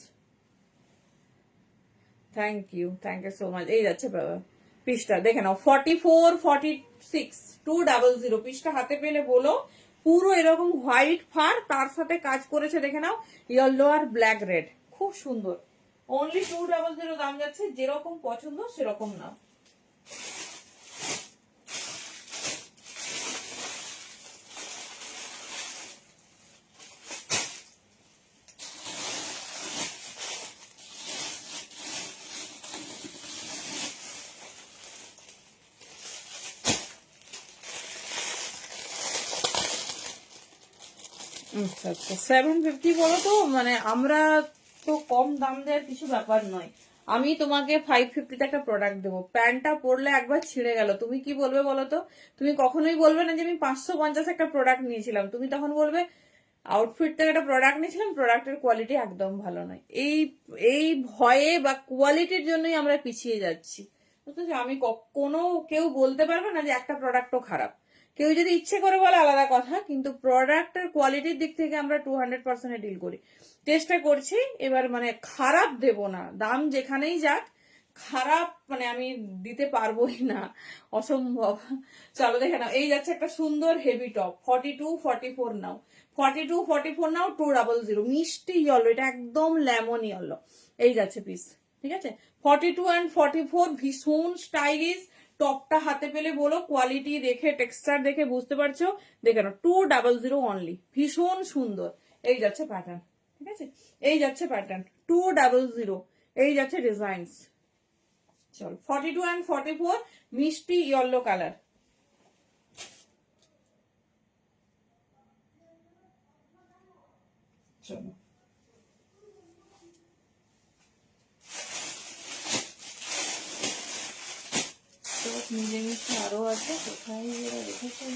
thank you so much. এই যাচ্ছে পিসটা দেখে নাও 44 46 200 পিসটা হাতে পেলে বলো। পুরো এরকম হোয়াইট ফার, তার সাথে কাজ করেছে দেখে নাও ইয়েলো আর ব্ল্যাক রেড, খুব সুন্দর। অনলি 200 দাম যাচ্ছে, যেরকম পছন্দ সেরকম নাও। আচ্ছা আচ্ছা 750 বলো তো, মানে আমরা তো কম দাম দেওয়ার কিছু ব্যাপার নয়। আমি তোমাকে 550 একটা প্রোডাক্ট দেবো, প্যান্টটা পরলে একবার ছিঁড়ে গেল, তুমি কি বলবে বলো তো? তুমি কখনোই বলবে না যে আমি 550 একটা প্রোডাক্ট নিয়েছিলাম, তুমি তখন বলবে আউটফিট থেকে একটা প্রোডাক্ট নিয়েছিলাম, প্রোডাক্টের কোয়ালিটি একদম ভালো নয়। এই ভয়ে বা কোয়ালিটির জন্যই আমরা পিছিয়ে যাচ্ছি, বুঝতে? আমি কোনো কেউ বলতে পারবে না যে একটা প্রোডাক্টও খারাপ, কেউ যদি ইচ্ছে করে বলে আলাদা কথা, কিন্তু প্রোডাক্টের কোয়ালিটির দিক থেকে আমরা 200% ডিল করি, চেষ্টা করছি। এবার মানে খারাপ দেব না, দাম যেখানেই যাক খারাপ মানে আমি দিতে পারবোই না, অসম্ভব। চলো দেখে নাও, এই যাচ্ছে একটা সুন্দর হেভি টপ 42 44 নাও, 42 44 নাও 200, মিষ্টি ইয়েলো, এটা একদম লেমন ইয়েলো। এই যাচ্ছে পিস, ঠিক আছে, 42 and 44 ভীষণ স্টাইলিশ। টপটা হাতে পেলে বলো, কোয়ালিটি দেখে টেক্সচার দেখে বুঝতে পারছো, দেখে নাও 200 অনলি, ভীষণ সুন্দর। এই যাচ্ছে প্যাটার্ন, ঠিক আছে, এই যাচ্ছে প্যাটার্ন 200, এই যাচ্ছে ডিজাইনস। চল 42 and 44 মিষ্টি ইয়েলো কালার। চলো মিলেমিশে আরো আছে, কোথায় এরা রেখেছে?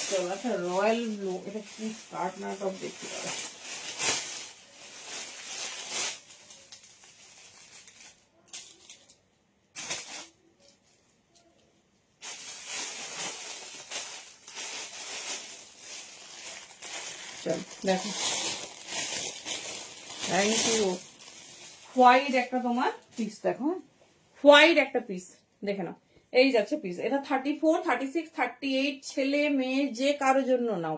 চলো একটা রয়্যাল ব্লু, এটা কি স্কার্ট না টপ দেখতে পারো। চল দেখো, থ্যাংক ইউ। হোয়াইট একটা তোমার পিস দেখো, হোয়াইট একটা পিস দেখে নাও, এই যাচ্ছে পিস। এটা 34 36 38 ছেলে মেয়ে যে কারোর জন্য নাও,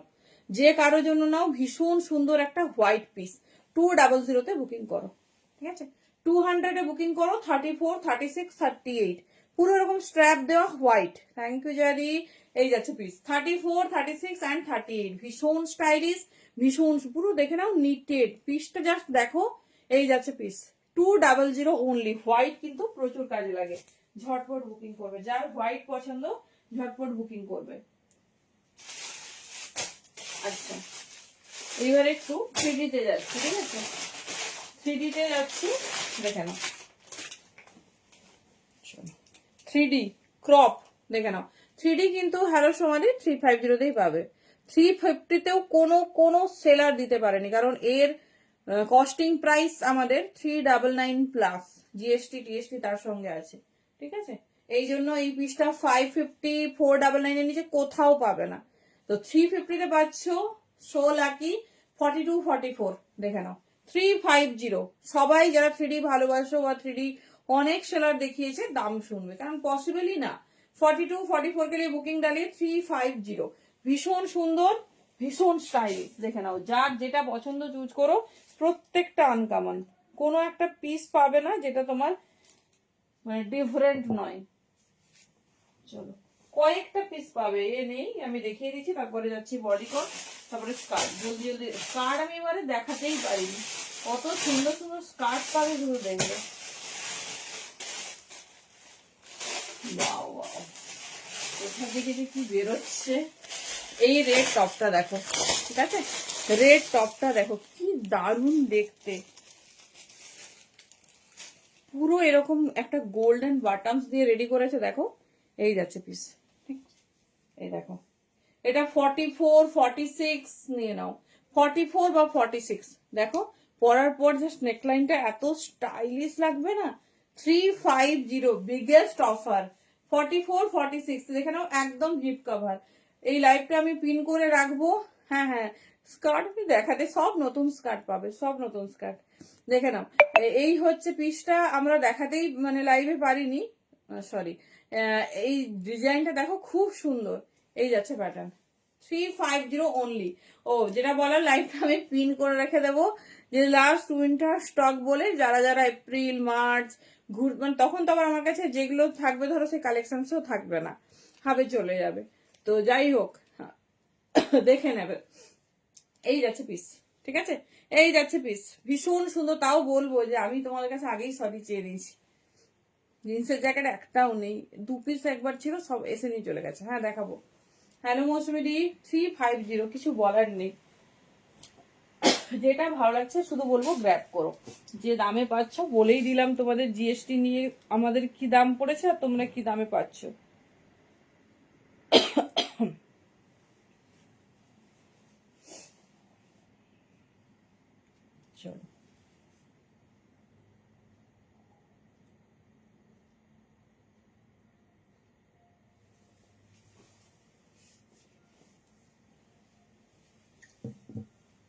যে কারোর জন্য নাও, ভীষণ সুন্দর একটা হোয়াইট পিস। 200 বুকিং করো, ঠিক আছে, 200 বুকিং করো। 34 36 38 পুরো এরকম স্ট্র্যাপ দেওয়া হোয়াইট। থ্যাংক ইউ জারি। এই যাচ্ছে পিস 34 36 and 38, ভীষণ স্টাইলিশ, ভীষণ পুরো দেখে নাও নিটেড পিসটা, জাস্ট দেখো। এই যাচ্ছে পিস 200 অনলি, হোয়াইট কিন্তু প্রচুর কাজে লাগে। ঝটপট বুকিং করবে, যার হোয়াইট পছন্দ ঝটপট বুকিং করবে। আচ্ছা এবার একটু 3D তে যাচ্ছি, ঠিক আছে, 3D তে যাচ্ছি, দেখে নাও 3D ক্রপ, দেখে নাও 3D কিন্তু হ্যালো সোমালি 350 তেই পাবে। 350 তেও কোনো সেলার দিতে পারেনি, কারণ এর কস্টিং প্রাইস আমাদের 399 প্লাস জিএসটি টিএসটি তার সঙ্গে আছে, ঠিক আছে। এই জন্য এই পিসটা 550 499 এর নিচে কোথাও পাবে না। তো 350 তে পাচ্ছ, সো লাকি। 42 44 দেখে নাও 350। সবাই যারা 3D ভালোবাসো বা 3D অনেক সেলার দেখিয়েছে, দাম শুনবে, কারণ পসিবলই না। 42 44 के लिए बुकिंग डालिए 350, ভীষণ সুন্দর, ভীষণ স্টাইলিশ। দেখে নাও, যার যেটা পছন্দ চুজ করো, প্রত্যেকটা আনকমন, কোনো একটা পিস পাবে না যেটা তোমার মানে ডিফারেন্ট নয়। চলো কয়েকটা পিস পাবে, এ নেই, আমি দেখিয়ে দিচ্ছি। তারপরে যাচ্ছি বডিকন, তারপরে স্কার্ট। জলদি জলদি স্কার্ট আমি এবারে দেখাতেই পারিনি, কত সুন্দর সুন্দর স্কার্ট পাবে শুধু দেখবে। ওয়াও ওয়াও, কোথা থেকে যে কি বেরোচ্ছে। এই রেড টপটা দেখো, ঠিক আছে, রেড টপটা দেখো কি দারুণ দেখতে, পুরো এরকম একটা গোল্ডেন বাটনস দিয়ে রেডি করেছে দেখো, এই যাচ্ছে পিস। এই দেখো, এটা 44, 46 নিয়ে নাও, 44 বা 46। দেখো পরার পর জাস্ট নেকলাইনটা এত স্টাইলিশ লাগবে না। 350 বিগেস্ট অফার, 44, 46 দেখে নাও, একদম জিপ কভার। এই লাইভটা আমি পিন করে রাখবো। হ্যাঁ হ্যাঁ, স্কার্ট আমি দেখাতে, সব নতুন স্কার্ট পাবে, সব নতুন স্কার্ট দেখে নাও। এই হচ্ছে পিসটা, আমরা দেখাতেই মানে লাইভে পারিনি, সরি। এই ডিজাইনটা দেখো খুব সুন্দর, এই যাচ্ছে প্যাটার্ন। 350 অনলি। ও যেটা বলার, লাইভটা আমি পিন করে রেখে দেবো, যে লাস্ট উইন্টার স্টক বলে যারা যারা এপ্রিল মার্চ ঘুরবেন, তখন তো আবার আমার কাছে যেগুলো থাকবে ধরো সেই কালেকশনসও থাকবে না, হাবে চলে যাবে। তো যাই হোক, দেখে নেবে। এই যাচ্ছে পিস, ঠিক আছে, এই যাচ্ছে পিস, ভীষণ সুন্দর। তাও বলবো যে আমি তোমাদের কাছে আগেই সবই চেয়ে নিয়েছি। জিন্সের জ্যাকেট একটাও নেই, 2 পিস একবার ছিল, সব এসে নিয়ে চলে গেছে। হ্যাঁ দেখাবো। হ্যালো মৌসুমি দি, 350, কিছু বলার নেই। যেটা ভালো লাগছে শুধু বলবো গ্র্যাব করো, যে দামে পাচ্ছ। বলেই দিলাম তোমাদের জিএসটি নিয়ে আমাদের কি দাম পড়েছে আর তোমরা কি দামে পাচ্ছ। চলো,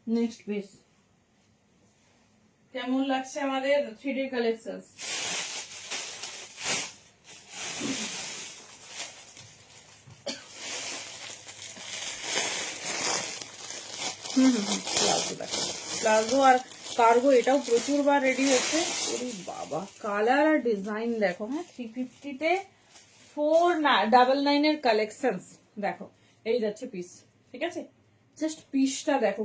নেক্সট পিস। কেমন লাগছে আমাদের 3D কালেকশন? প্লাজো দেখো, প্লাজো আর কার্গো, এটাও প্রচুর বার রেডি হচ্ছে। ওরে বাবা, কালার আর ডিজাইন দেখো। হ্যাঁ, 350-তে 499 এর কালেকশন দেখো, এই যাচ্ছে পিস, ঠিক আছে। জাস্ট পিসটা দেখো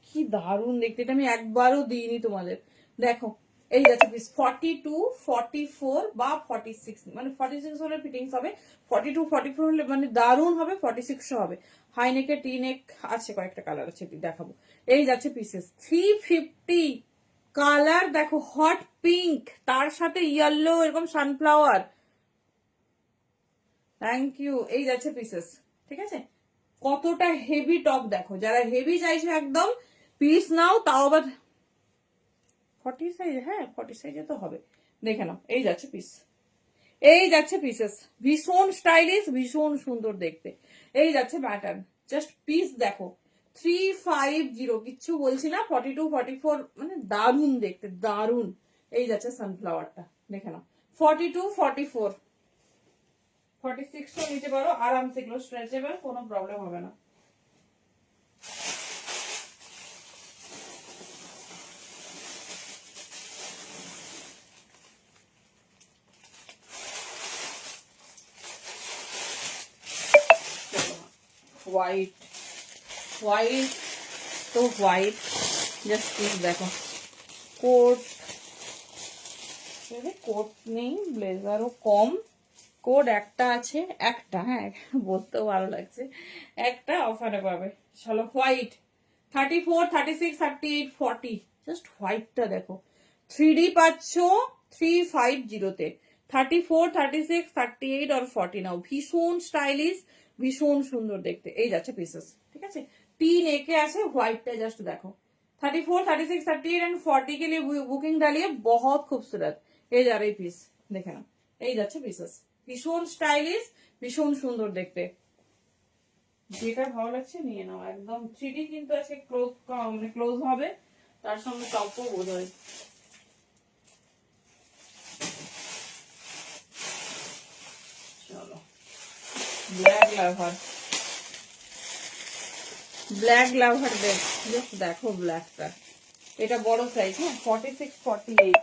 কি দারুণ দেখতে, এটা আমি একবারও দিইনি তোমাদের। দেখো এই যাচ্ছে পিস, 42, 44 বা 46, মানে 46 হলে ফিটিংস হবে, 42, 44 হলে মানে দারুণ হবে, 46 হবে। হাই নেকে, টি নেক আছে, কয়েকটা কালার আছে, দেখাবো। এই যাচ্ছে পিসেস, 350। কালার দেখো, হট পিঙ্ক, তার সাথে ইয়েলো, এরকম সানফ্লাওয়ার। Thank you. এই যাচ্ছে পিসেস, ঠিক আছে। কতটা হেভি টপ দেখো, যারা হেভি চাইছে একদম পিস নাও, তাও আবার 40 সাইজ। হ্যাঁ 40 সাইজে তো হবে, দেখে নাও। এই যাচ্ছে পিস, এই যাচ্ছে পিসেস, ভীষণ স্টাইলিশ, ভীষণ সুন্দর দেখতে। এই যাচ্ছে প্যাটার্ন, জাস্ট পিস দেখো, 350, কিচ্ছু বলছি না। 42, 44 মানে দারুণ দেখতে, দারুণ। এই যাচ্ছে সানফ্লাওয়ারটা, দেখে নাও। 42, 44, 46ও নিতে পারো আরামসে, এগুলো স্ট্রেচেবল, কোনো প্রবলেম হবে না। হোয়াইট, হোয়াইট তো হোয়াইট, জাস্ট পিস দেখো। কোট, কোট নেই, ব্লেজারও কম, কোড একটা আছে, একটা, হ্যাঁ বলতেও ভালো লাগছে, একটা অফারে পাবে। চলো, হোয়াইট, 34, 36, 38, 40, জাস্ট হোয়াইটটা দেখো। 3D পাচ্ছ 350-তে, 34, 36, 38 আর 40 নাও। ভীষণ স্টাইলিশ, ভীষণ সুন্দর দেখতে। এই যাচ্ছে পিসেস, ঠিক আছে। টি নেকে আছে, হোয়াইটটা জাস্ট দেখো। 34, 36, 38 एंड 40 के लिए बुकिंग डालिए, बहुत खूबसूरत। এই যা রে পিস, দেখে নাও। এই যাচ্ছে পিসেস, ভীষণ স্টাইলিশ, ভীষণ সুন্দর দেখতে। যেটা ভালো লাগছে নিয়ে নাও, একদম 3D কিন্তু আজকে ক্লোজ, মানে ক্লোজ হবে, তার সঙ্গে টপও বোধ হয়। চলো, ব্ল্যাক লাভার, ব্ল্যাক লাভার দেখো ব্ল্যাকটা, এটা বড় সাইজ, হ্যাঁ 46, 48।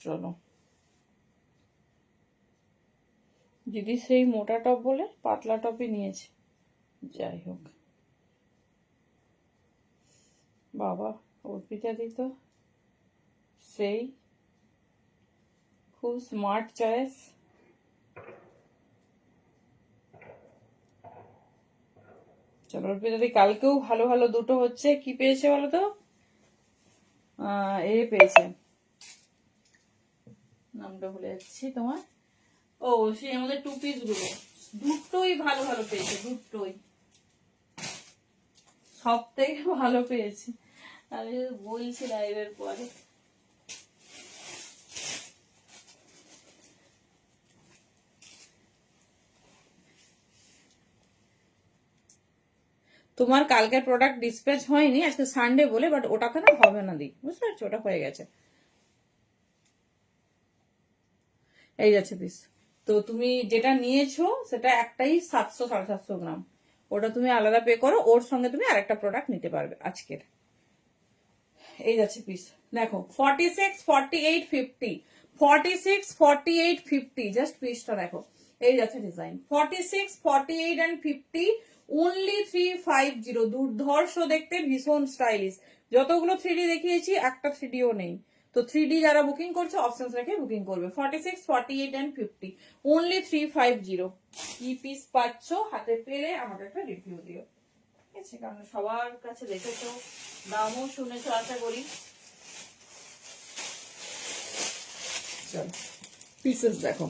চলো, দিদি সেই মোটা টপ বলে পাতলা টপই নিয়েছে। যাই হোক, বাবা অর্পিতা দি তো সেই খুব স্মার্ট চয়েস। চলো অর্পিতা দি কালকেও ভালো ভালো দুটো হচ্ছে। কি পেয়েছে বলো তো? এ পেয়েছে, নামটা ভুলে যাচ্ছি তোমার। ও সেই আমাদের 2 পিস গুলো দুটোই ভালো ভালো পেয়েছে, দুটোই সব থেকে ভালো পেয়েছি। আমি বলছি লাইভের পরে। তোমার কালকের প্রোডাক্ট ডিসপ্যাচ হয়নি, আজকে সানডে বলে, বাট ওটাতে না হবে না দি, বুঝতে পারছো? ওটা হয়ে গেছে। এই যাচ্ছে পিস। তো তুমি যেটা নিয়েছো সেটা একটাই 700 750 গ্রাম, ওটা তুমি আলাদা পে করো, ওর সঙ্গে তুমি আরেকটা প্রোডাক্ট নিতে পারবে আজকের। এই যাচ্ছে পিস, দেখো 46 48 50, 46 48 50, জাস্ট পিসটা দেখো। এই যাচ্ছে ডিজাইন 46 48 and 50, only 350। দুর্ধর্ষ দেখতে, ভীষণ স্টাইলিশ। যতগুলো 3D দেখিয়েছি একটা 3Dও নেই। তো 3D যারা বুকিং করছে অপশনস রেখে বুকিং করবে। 46 48 and 50, only 350। কি পিস পাচ্ছ হাতে পেলে আমাকে একটা রিভিউ দিও, ঠিক আছে? কারণ সবার কাছে দেখেছো, দামও শুনেছো আশা করি। চল পিসেস দেখো,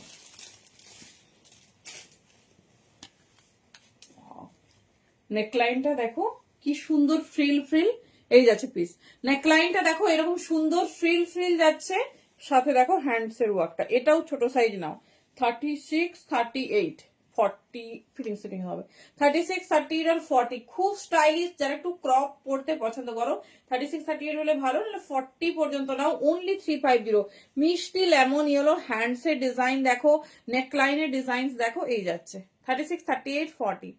নেকলাইনটা দেখো কি সুন্দর ফ্রিল ফ্রিল। এই যাচ্ছে পিস, নেকলাইনটা দেখো এরকম সুন্দর ফ্রিল ফ্রিল যাচ্ছে, সাথে দেখো হ্যান্ডস এর ওয়ার্কটা। এটাও ছোট সাইজ নাও, 36 38 40 ফিটিং সিটিং হবে। 36 38 আর 40 খুব স্টাইলিশ। যারা একটু ক্রপ পড়তে পছন্দ করো 36 38 হলে ভালো, নাহলে 40 পর্যন্ত নাও, অনলি 350। মিষ্টি লেমন ইয়েলো হ্যান্ডস এর ডিজাইন দেখো, নেকলাইনের ডিজাইন দেখো। এই যাচ্ছে 36 38 40,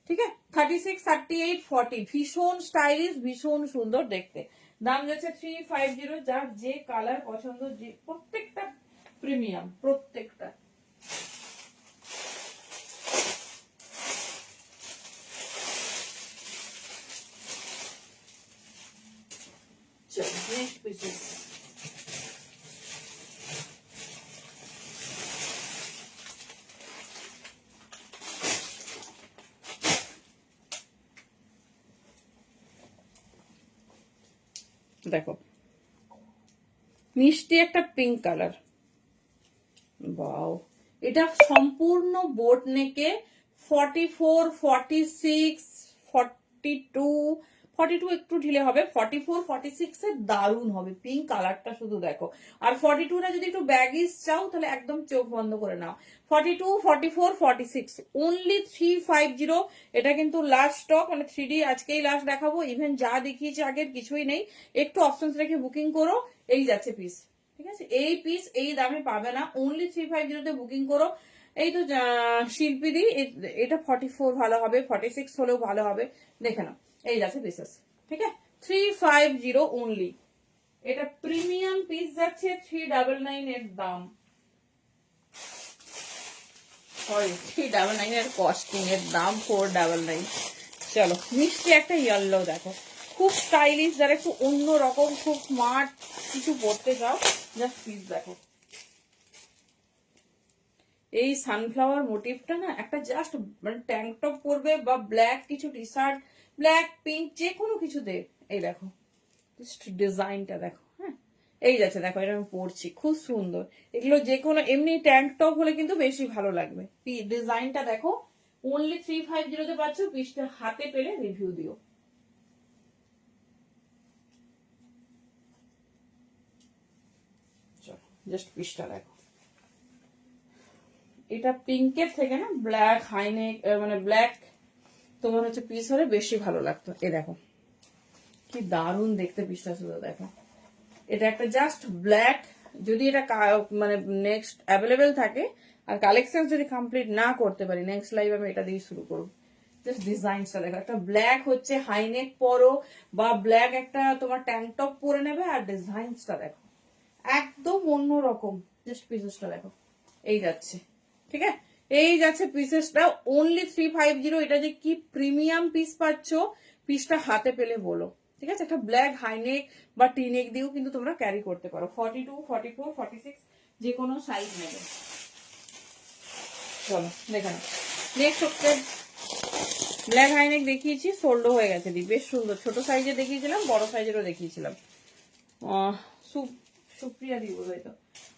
ঠিক আছে? 36 38 40, ভীষণ স্টাইলিশ, ভীষণ সুন্দর দেখতে। দাম যাচ্ছে 350। যার যে কালার পছন্দ, যে প্রত্যেকটা প্রিমিয়াম, প্রত্যেকটা। চলো নেক্সট পিসেস। দেখো মিষ্টি একটা পিঙ্ক কালার, বাও। এটা সম্পূর্ণ বোট নেকে, 44 46 42, 42 একটু ঢিলে হবে, 44 46 এ দারুণ হবে। পিঙ্ক কালারটা শুধু দেখো। আর 42টা যদি একটু ব্যাগিস চাও তাহলে একদম চোখ বন্ধ করে নাও। 42 44 46, অনলি 350। এটা কিন্তু লাস্ট স্টক, মানে 3D আজকেই লাস্ট দেখাবো। ইভেন যা দেখিয়েছি আগের কিছুই নেই, একটু অপশনস রেখে বুকিং করো। এই যাচ্ছে পিস, ঠিক আছে? এই পিস এই দামে পাবে না, অনলি 350 তে বুকিং করো। এই তো শিল্পী দি, এটা 44 ভালো হবে, 46 হলেও ভালো হবে, দেখে নাও। এই যাচ্ছে পিসেস, ঠিক আছে? 350 অনলি। এটা প্রিমিয়াম পিস যাচ্ছে 399 এর দাম, সরি 399 এর কস্টিং এর দাম 499। চলো মিষ্টি একটা ইয়েলো দেখো, খুব স্টাইলিশ। যারা একটু অন্য রকম খুব স্মার্ট কিছু পড়তে চাও, জাস্ট পিস দেখো। এই সানফ্লাওয়ার মোটিভটা না একটা জাস্ট মানে ট্যাঙ্ক টপ পরবে বা ব্ল্যাক কিছু টি শার্ট, ব্ল্যাক পিঙ্ক যে কোনো কিছুতে। এই দেখো ডিজাইনটা দেখো, হ্যাঁ এই যাচ্ছে দেখো, এটা আমি পরছি, খুব সুন্দর। এগুলো যে কোনো এমনি ট্যাঙ্ক টপ হলে কিন্তু বেশি ভালো লাগবে। ডিজাইনটা দেখো, অনলি 350 তে পাচ্ছ। পিসটা হাতে পেলে রিভিউ দিও। চলো জাস্ট পিসটা দেখো। এটা পিঙ্কের থেকে না ব্ল্যাক হাইনেক, মানে ব্ল্যাক তোমার হচ্ছে পিস হলে বেশি ভালো লাগতো। এ দেখো কি দারুণ দেখতে পিসটা, শুধু দেখো। এটা একটা জাস্ট ব্ল্যাক, যদি এটা মানে নেক্সট অ্যাভেলেবেল থাকে আর কালেকশন যদি কমপ্লিট না করতে পারি, নেক্সট লাইভ আমি এটা দিয়ে শুরু করবো। জাস্ট ডিজাইনটা দেখো, একটা ব্ল্যাক হচ্ছে হাইনেক পরো বা ব্ল্যাক একটা তোমার ট্যাঙ্ক টপ পরে নেবে, আর ডিজাইনটা দেখো একদম অন্যরকম। জাস্ট পিসেসটা দেখো, এই যাচ্ছে, ঠিক আছে? এই যাচ্ছে পিসেসটা অনলি 350। এটা যে কি প্রিমিয়াম পিস পাচ্ছ, পিসটা হাতে পেলে বলো, ঠিক আছে? একটা ব্ল্যাক হাইনেক বা টিনেক দিয়েও কিন্তু তোমরা ক্যারি করতে পারো। 42, 44, 46 যে কোনো সাইজ নেবে। চলো দেখে নাও। নেক্সট হচ্ছে ব্ল্যাক হাইনেক দেখিয়েছি, সোল্ড হয়ে গেছে দি, বেশ সুন্দর। ছোট সাইজে দেখিয়েছিলাম, বড় সাইজেরও দেখিয়েছিলাম। সুপ্রিয়া দি বোধ তো।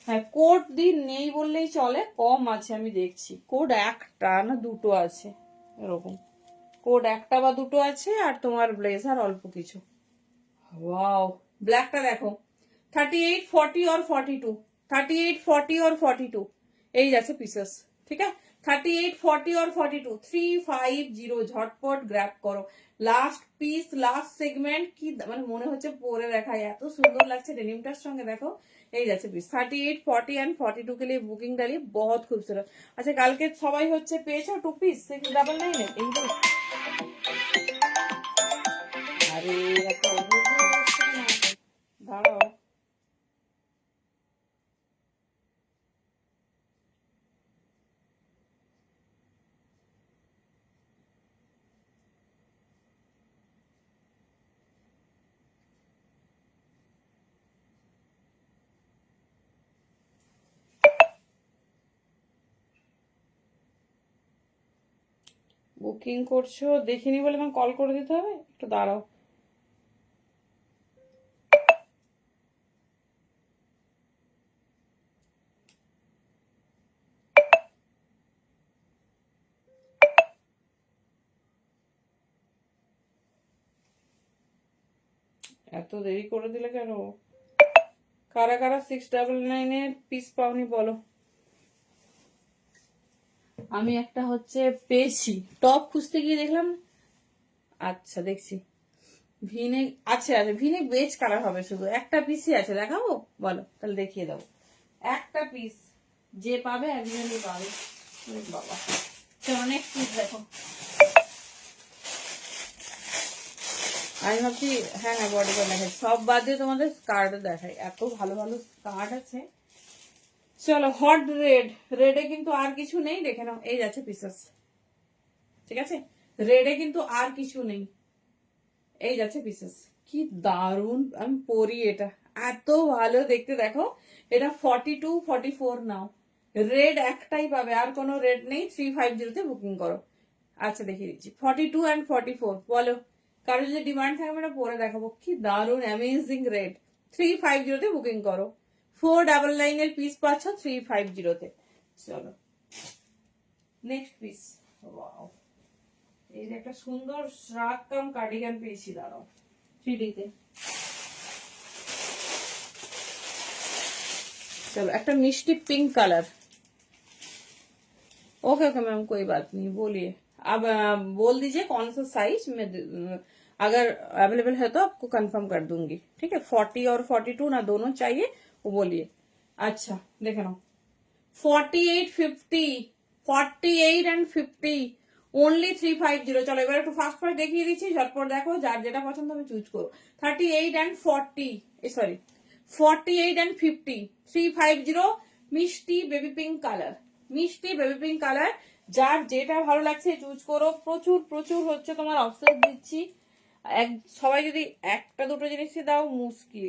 হ্যাঁ, কোট দি নেই বললেই চলে, কম আছে আমি দেখছি। কোড একটা না দুটো আছে এরকম, কোড একটা বা দুটো আছে, আর তোমার ব্লেজার অল্প কিছু। ওয়াও, ব্ল্যাকটা দেখো, 38, 40 और 42, 38, 40 और 42 এই যাচ্ছে পিসেস, ঠিক আছে? 38, 40 और 42, 350। ঝটপট গ্র্যাব করো। Last piece, last segment. কি মানে মনে হচ্ছে পরে দেখায়, এত সুন্দর লাগছে ডেনিমটার সঙ্গে। দেখো এই যাচ্ছে পিস। 38, 40 एंड 42 के लिए बुकिंग डालिए, बहुत खूबसूरत। আচ্ছা, কালকে সবাই হচ্ছে পেয়েছো 2 পিস 699 এই তো। আরে এত অবুঝ হচ্ছে না, দাঁড়াও। বুকিং করছো দেখিনি বলে তোমাকে কল করে দিতে হবে, একটু দাঁড়াও। এত দেরি করে দিলে কেন? কারা কারা 699 এর পিস পাওনি বলো। আমি একটা হচ্ছে পেয়েছি, টপ খুঁজতে গিয়ে দেখলাম। আচ্ছা দেখছি, ভিনেক আছে, আছে ভিনেক বেজ কালার হবে, শুধু একটা পিসই আছে। দেখাবো বলো, তাহলে দেখিয়ে দাও। একটা পিস, যে পাবে একজনই পাবে। ওরে বাবা, চলো নেক্সট পিস দেখো। আমি ভাবছি হ্যাঁ হ্যাঁ বডি করে দেখাই, সব বাদ দিয়ে তোমাদের স্কার্ট দেখাই, এত ভালো ভালো স্কার্ট আছে। চলো, হট রেড, রেডে কিন্তু আর কিছু নেই, দেখে নাও। এই যাচ্ছে পিসেস, ঠিক আছে? রেডে কিন্তু আর কিছু নেই, এই যাচ্ছে পিসেস। কি দারুন, আমি পরি এটা, এত ভালো দেখতে। দেখো এটা 42, 44 নাও। রেড একটাই পাবে, আর কোনো রেড নেই। 350 বুকিং করো। আচ্ছা দেখিয়ে দিচ্ছি, 42 एंड 44 বলো। কারো যদি ডিমান্ড থাকে আমরা পরে দেখাবো। কি দারুন অ্যামেজিং রেড। 350 বুকিং করো। 499 এর পিস পাচ্ছ 350 চলো নেক্সট পিস। ওয়াও, এই যে একটা সুন্দর শ্রাক কাম কার্ডিগান পেয়েছি, দাঁড়াও 3D তে। चलो একটা মিষ্টি pink colour. Okay okay ma'am, कोई बात नहीं, बोलिए। अब बोल दीजिए कौन सा साइज में, अगर अवेलेबल है तो आपको कंफर्म कर दूंगी, ठीक है? 40 और 42 ना दोनों चाहिए, वो बोलिए। अच्छा देखे ना, 48, 50, 48 एंड 50 ओनली 350। चलो এবার একটু ফাস্ট ফাস্ট দেখিয়ে দিচ্ছি, ঝটপট দেখো, যার যেটা পছন্দ হবে চুজ করো। 38 एंड 40, সরি 48 एंड 50, 350। মিষ্টি বেবি পিঙ্ক কালার, মিষ্টি বেবি পিঙ্ক কালার। যার যেটা ভালো লাগছে চুজ করো। প্রচুর প্রচুর হচ্ছে তোমার অফসেট দিচ্ছি। সবাই যদি একটা দুটো জিনিসই দাও মুশকিল।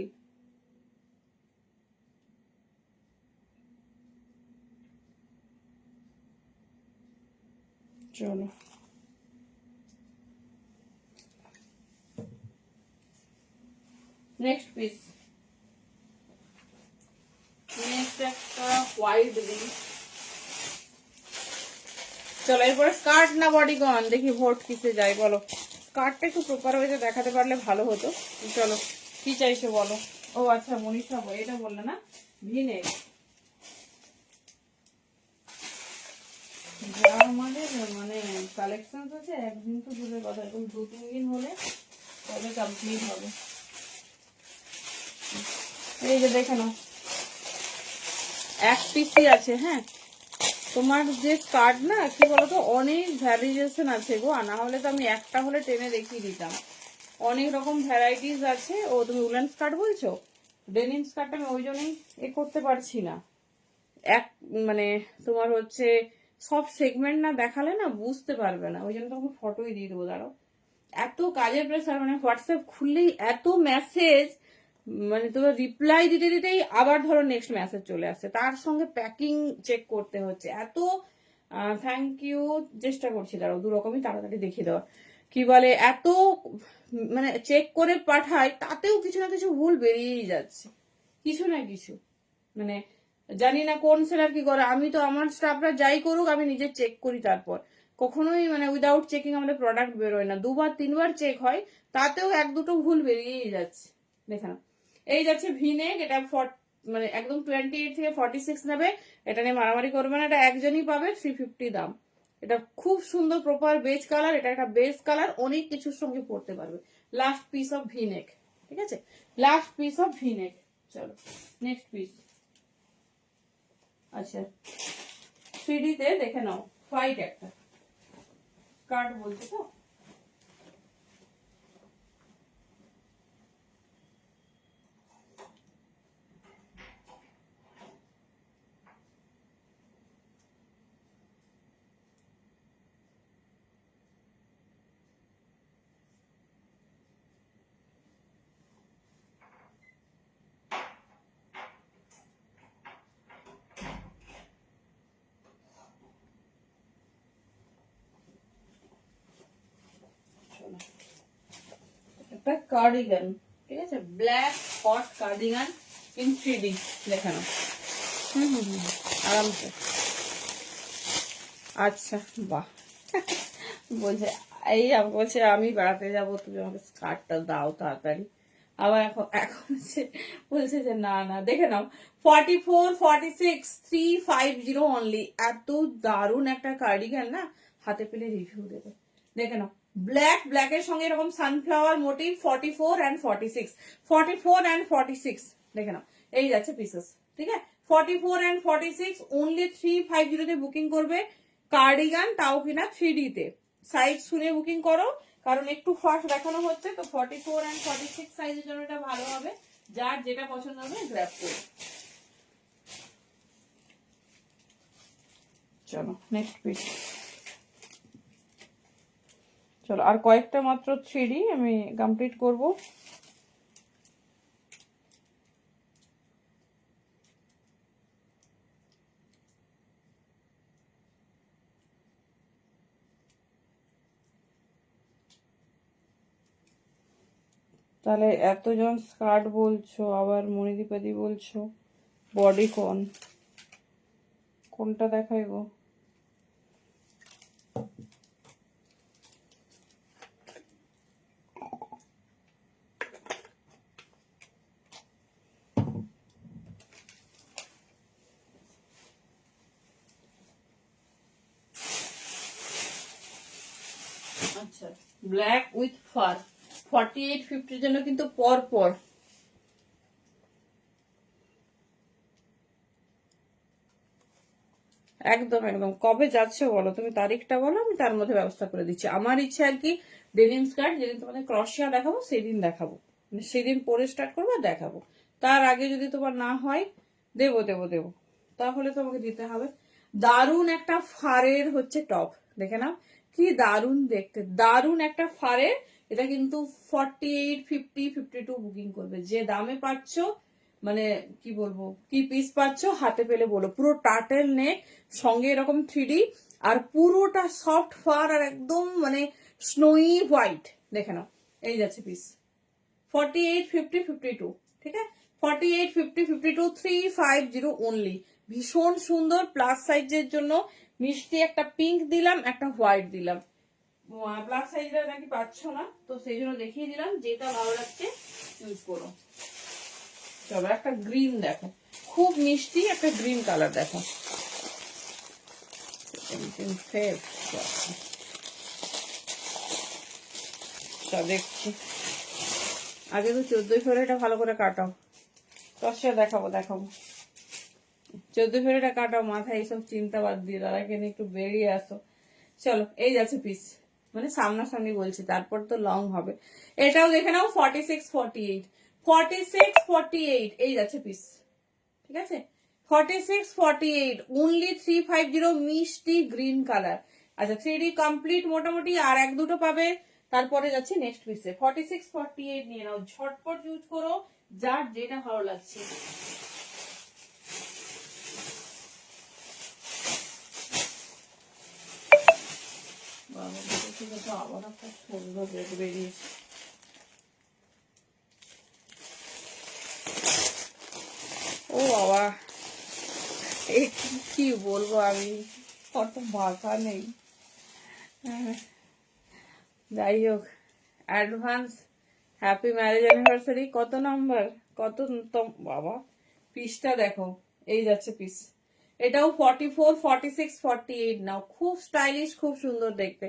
চলো নেক্সট পিস। নেক্সট একটা হোয়াইট দিই। চলো এরপরে স্কার্ট না বডিকন দেখি, ভোট কিসে যায় বলো। স্কার্টটা একটু প্রপার ওয়েতে দেখাতে পারলে ভালো হতো। চলো কি চাইছো বলো। ও আচ্ছা মনীষা এটা বললে না, ভিনে যা আমাদের মানে কালেকশন আছে, একদিন তো দূরের কথা, এখন 2-3 দিন হলে তবে কমপ্লিট হবে। এই যে দেখে নাও, এক পিসই আছে। হ্যাঁ, তোমার যে স্কার্ট না কি বলতো, অনেক ভ্যারিয়েশন আছে গো, না হলে তো আমি একটা হলে টেনে দেখিয়ে দিতাম। অনেক রকম ভ্যারাইটিস আছে। ও তুমি উলেন স্কার্ট বলছো, ডেনিম স্কার্ট আমি ওই জন্যই করতে পারছি না। এক মানে তোমার হচ্ছে সব সেগমেন্ট না দেখালে না বুঝতে পারবে না, ওই জন্য তোমাকে ফটোই দিয়ে দেবো। দাঁড়াও, এত কাজের প্রেসার, মানে হোয়াটসঅ্যাপ খুললেই এত মেসেজ, মানে তোমার রিপ্লাই দিতে দিতেই আবার ধরো নেক্সট মেসেজ চলে আসছে, তার সঙ্গে প্যাকিং চেক করতে হচ্ছে এত। থ্যাংক ইউ, চেষ্টা করছি দাঁড়াও দু রকমই তাড়াতাড়ি দেখিয়ে দেওয়া। কি বলে, এত মানে চেক করে পাঠায়, তাতেও কিছু না কিছু ভুল বেরিয়েই যাচ্ছে, কিছু না কিছু। মানে জানি না কোন সেলার কি করে, আমি তো আমার স্টাফরা যাই করুক আমি নিজে চেক করি, তারপর কখনোই মানে উইদাউট চেকিং আমাদের প্রোডাক্ট বেরোয় না। 2-3 বার চেক হয়, তাতেও 1-2টো ভুল বেরিয়েই যাচ্ছে। দেখে না, এই যাচ্ছে ভিনেক, এটা মানে একদম 28 থেকে 46 নেবে, এটা নিয়ে মারামারি করবে না, এটা একজনই পাবে, 350 দাম। এটা খুব সুন্দর প্রপার বেজ কালার, এটা একটা বেজ কালার, অনেক কিছুর সঙ্গে পড়তে পারবে। লাস্ট পিস অফ ভিনেক, ঠিক আছে, লাস্ট পিস অফ ভিনেক। চলো নেক্সট পিস। আচ্ছা 3D তে দেখে নাও, হোয়াইট একটা স্কার্ট বলছে তো, একটা কার্ডিগান, ঠিক আছে, black hot cardigan in 3D দেখানো। আরামসে। আচ্ছা বাহ, বলছে এই আমাকে বলছে আমি বেড়াতে যাবো, তুমি আমাকে স্কার্টটা দাও তাড়াতাড়ি। আবার এখন এখন বলছে যে না না, দেখে নাও 44, 46, 350 অনলি। এত দারুণ একটা কার্ডিগান না, হাতে পেলে রিভিউ দেবে। দেখে নাও, ব্ল্যাকের সঙ্গে এরকম সানফ্লাওয়ার মোটিভ, 44 and 46, 44 and 46 দেখে নাও। এই যাচ্ছে পিসেস, ঠিক আছে, 44 and 46 অনলি 350 তে বুকিং করবে। কার্ডিগান, তাও কিনা 3D তে। সাইজ শুনে বুকিং করো, কারণ একটু ফাস্ট দেখানো হচ্ছে তো। 44 and 46 সাইজের জন্য এটা ভালো হবে, যার যেটা পছন্দ হবে গ্র্যাব করো। চলো নেক্সট পিস। চলো আর কয়েকটা মাত্র 3D আমি কমপ্লিট করব। তাহলে এতজন স্কার্ট বলছো, আবার মণিদীপাদি বলছো, বডি কোনটা দেখাই গো? আচ্ছা, ব্ল্যাক উইথ ফার 48-50 জন্য কিন্তু পর পর। একদম একদম, কবে যাচ্ছে বলো, তুমি তারিখটা বলো, আমি তার মধ্যে ব্যবস্থা করে দিচ্ছি। আমার ইচ্ছে আর কি ডেনিম স্কার্ট যেদিন তোমাদের ক্রসিয়া দেখাবো সেদিন দেখাবো, মানে সেদিন পরে স্টার্ট করবো দেখাবো। তার আগে যদি তোমার না হয়, দেবো দেবো দেবো, তাহলে তোমাকে দিতে হবে। দারুণ একটা ফারের হচ্ছে টপ, দেখে নাও কি দারুণ দেখতে, দারুণ একটা ফারের। এটা কিন্তু 48, 50, 52 বুকিং করবে। যে দামে পাচ্ছ, মানে কি বলবো, কি পিস পাচ্ছ হাতে পেলে বলো। পুরো টার্টেল নেক, সঙ্গে এরকম 3D, আর পুরোটা সফট ফার, আর একদম মানে স্নোই হোয়াইট। দেখে নাও, এই যাচ্ছে পিস 48, 50, 52, ঠিক আছে, 48, 50, 52, 350 অনলি। ভীষণ সুন্দর, প্লাস সাইজের জন্য মিষ্টি একটা পিঙ্ক দিলাম, একটা হোয়াইট দিলাম। প্লাস সাইজটা নাকি পাচ্ছ না, তো সেই জন্য দেখিয়ে দিলাম, যেটা ভালো লাগছে ইউজ করো। চলো একটা গ্রিন দেখো, খুব মিষ্টি একটা গ্রিন কালার দেখো। দেখছি আগে তো 14 ফেব্রুয়ারিটা ভালো করে কাটাও, দশটা দেখাবো 14 ফেব্রুয়ারিটা কাটাও, মাথায় এইসব চিন্তা বাদ দিয়ে দাদাকে নিয়ে একটু বেরিয়ে আসো। চলো এই যাচ্ছে পিস, মানে সামনাসামনি বলছি, তারপর তো লং হবে। এটাও দেখে নাও 46, 48, 46, 48 এই যাচ্ছে পিস, ঠিক আছে, 4648 only 350 মিষ্টি গ্রিন কালার। আচ্ছা 3D কমপ্লিট মোটামুটি আর এক দুটো পাবে, তারপরে যাচ্ছে নেক্সট পিসে। 4648 নিয়ে নাও, ঝটপট ইউজ করো, যার যেটা ভালো লাগছে। আবার একটা সুন্দর রেড বেরিয়েছে। ও বাবা, এই কি বলবো আমি, অত ভাষা নেই। যাই হোক, অ্যাডভান্স হ্যাপি ম্যারেজ অ্যানিভার্সারি। কত নাম্বার, কত বাবা, পিসটা দেখো, এই যাচ্ছে পিস। এটাও 44, 46, 48 নাও, খুব স্টাইলিশ, খুব সুন্দর দেখতে।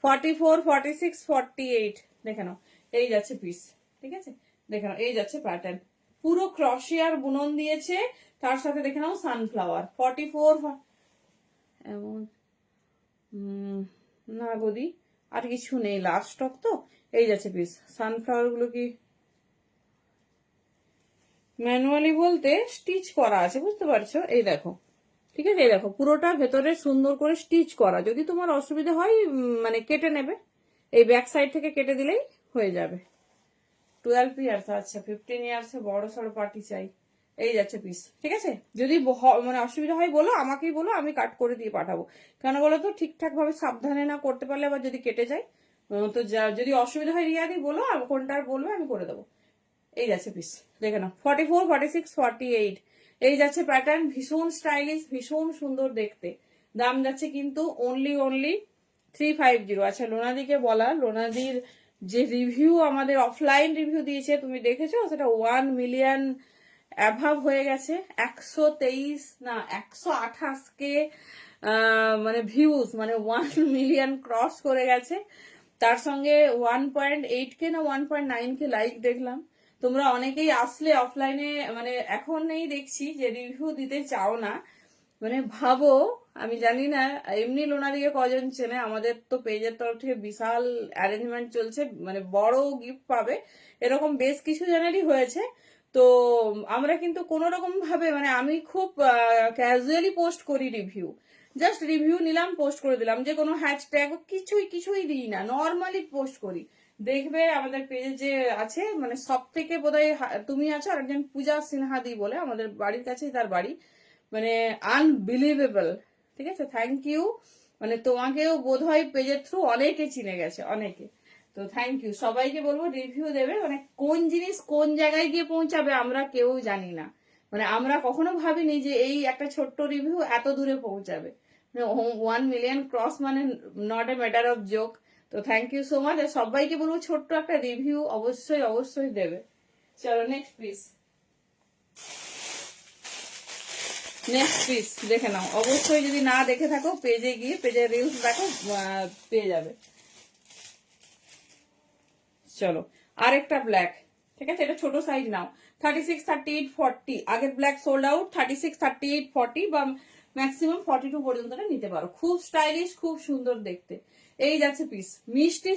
44, 46, 48 দেখে নাও, এই যাচ্ছে পিস। ঠিক আছে, দেখে নাও, এই যাচ্ছে প্যাটার্ন, পুরো ক্রশিয়ার বুনন দিয়েছে, তার সাথে দেখে নাও সানফ্লাওয়ার। 44 এমন না গদি, আর কিছু নেই, লাস্ট স্টক তো। এই যাচ্ছে পিস। সানফ্লাওয়ার গুলো কি ম্যানুয়ালি বলতে স্টিচ করা আছে, বুঝতে পারছো? এই দেখো, ঠিক আছে, এই দেখো পুরোটা ভেতরে সুন্দর করে স্টিচ করা। যদি তোমার অসুবিধা হয় মানে কেটে নেবে, এই ব্যাক সাইড থেকে কেটে দিলেই হয়ে যাবে। 12 ইয়ার্স, আচ্ছা 15 ইয়ার্সে বড় সড়ো পার্টি চাই। এই যাচ্ছে পিস। ঠিক আছে, যদি মানে অসুবিধা হয় বলো, আমাকেই বলো, আমি কাট করে দিয়ে পাঠাবো। কেন বলো তো, ঠিকঠাক ভাবে সাবধানে না করতে পারলে আবার যদি কেটে যায় তো যদি অসুবিধা হয় রিয়াদি বলো, কোনটা বলবে আমি করে দেবো। এই যাচ্ছে পিস, দেখে নাও। 44, 46, 48 এই যাচ্ছে প্যাটার্ন, ভীষণ স্টাইলিশ, ভীষণ সুন্দর দেখতে। দাম যাচ্ছে কিন্তু অনলি 350। আচ্ছা লোনাদিকে বলা, লোনাদির যে রিভিউ আমাদের অফলাইন রিভিউ দিয়েছে তুমি দেখেছো, সেটা 1 মিলিয়ন অ্যাভাব হয়ে গেছে। 123 না 128K মানে ভিউজ, মানে 1 মিলিয়ন ক্রস করে গেছে। তার সঙ্গে 1.8K না 1.9K লাইক দেখলাম। তোমরা অনেকেই আসলে অফলাইনে, মানে এখন নেই দেখছি যে রিভিউ দিতে চাও না, মানে ভাবো, আমি জানি না এমনি লোনাদিকে কজন চেনে। আমাদের তো পেজের তরফ থেকে বিশাল অ্যারেঞ্জমেন্ট চলছে, মানে বড় গিফট পাবে, এরকম বেশ কিছু জনেরই হয়েছে। তো আমরা কিন্তু কোনো রকম ভাবে, মানে আমি খুব ক্যাজুয়ালি পোস্ট করি রিভিউ, জাস্ট রিভিউ নিলাম পোস্ট করে দিলাম, যে কোনো হ্যাশট্যাগ কিছুই দিই না, নর্মালি পোস্ট করি। দেখবে আমাদের পেজে যে আছে, মানে সব থেকে বোধহয় তুমি আছো, আর একজন পূজা সিনহাদি বলে, আমাদের বাড়ির কাছেই তার বাড়ি, মানে আনবিলিভেবল। ঠিক আছে, থ্যাংক ইউ। মানে তোমাকেও বোধহয় পেজের থ্রু অনেকে চিনে গেছে, অনেকে। তো থ্যাংক ইউ, সবাইকে বলবো রিভিউ দেবে। মানে কোন জিনিস কোন জায়গায় গিয়ে পৌঁছাবে আমরা কেউ জানি না, মানে আমরা কখনো ভাবিনি যে এই একটা ছোট্ট রিভিউ এত দূরে পৌঁছাবে। 1 মিলিয়ন ক্রস মানে not a matter of joke. তো থ্যাংক ইউ সো মাচ। সবাইকে বলবো ছোট্ট একটা রিভিউ অবশ্যই দেবে। চলো নেক্সট প্লিজ, নেক্সট পিস দেখে নাও। অবশ্যই যদি না দেখে থাকো, পেজে গিয়ে পেজের রিলস দেখো, পেয়ে যাবে। চলো আরেকটা ব্ল্যাক, ঠিক আছে, এটা ছোট সাইজ নাও। 36, 38, 40 আগের ব্ল্যাক সোল্ড আউট। 36, 38, 40 বা ম্যাক্সিমাম 42 পর্যন্ত নিতে পারো। খুব স্টাইলিশ, খুব সুন্দর দেখতে। এই যাচ্ছে পিস, মিষ্টি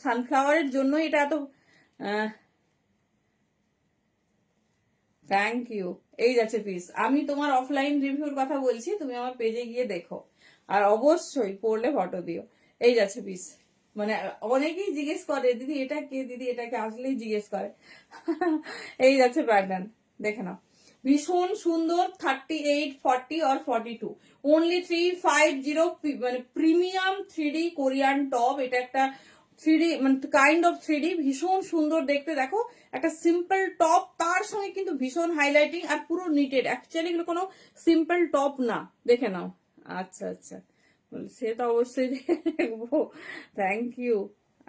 সানফ্লাওয়ারের জন্য এটা এত। Thank you. এই যাচ্ছে পিস। আমি তোমার অফলাইন রিভিউর কথা বলছি, তুমি আমার পেজে গিয়ে দেখো, আর অবশ্যই পড়লে ফটো দিও। এই যাচ্ছে পিস। মানে অনেকেই জিজ্ঞেস করে দিদি এটা কে, দিদি এটা কে, আসলেই জিজ্ঞেস করে। এই যাচ্ছে প্যাটার্ন, দেখে নাও, ভীষণ সুন্দর। 38, 40 আর 42 অনলি 350। মানে প্রিমিয়াম 3D কোরিয়ান টপ। এটা একটা 3D মানে কাইন্ড অফ 3D, ভীষণ সুন্দর দেখতে। দেখো একটা সিম্পল টপ, তার সঙ্গে কিন্তু ভীষণ হাইলাইটিং আর পুরো নিটেড। অ্যাকচুয়ালি এগুলো কোনো সিম্পল টপ না, দেখে নাও। আচ্ছা আচ্ছা, সে তো অবশ্যই দেখবো, থ্যাংক ইউ।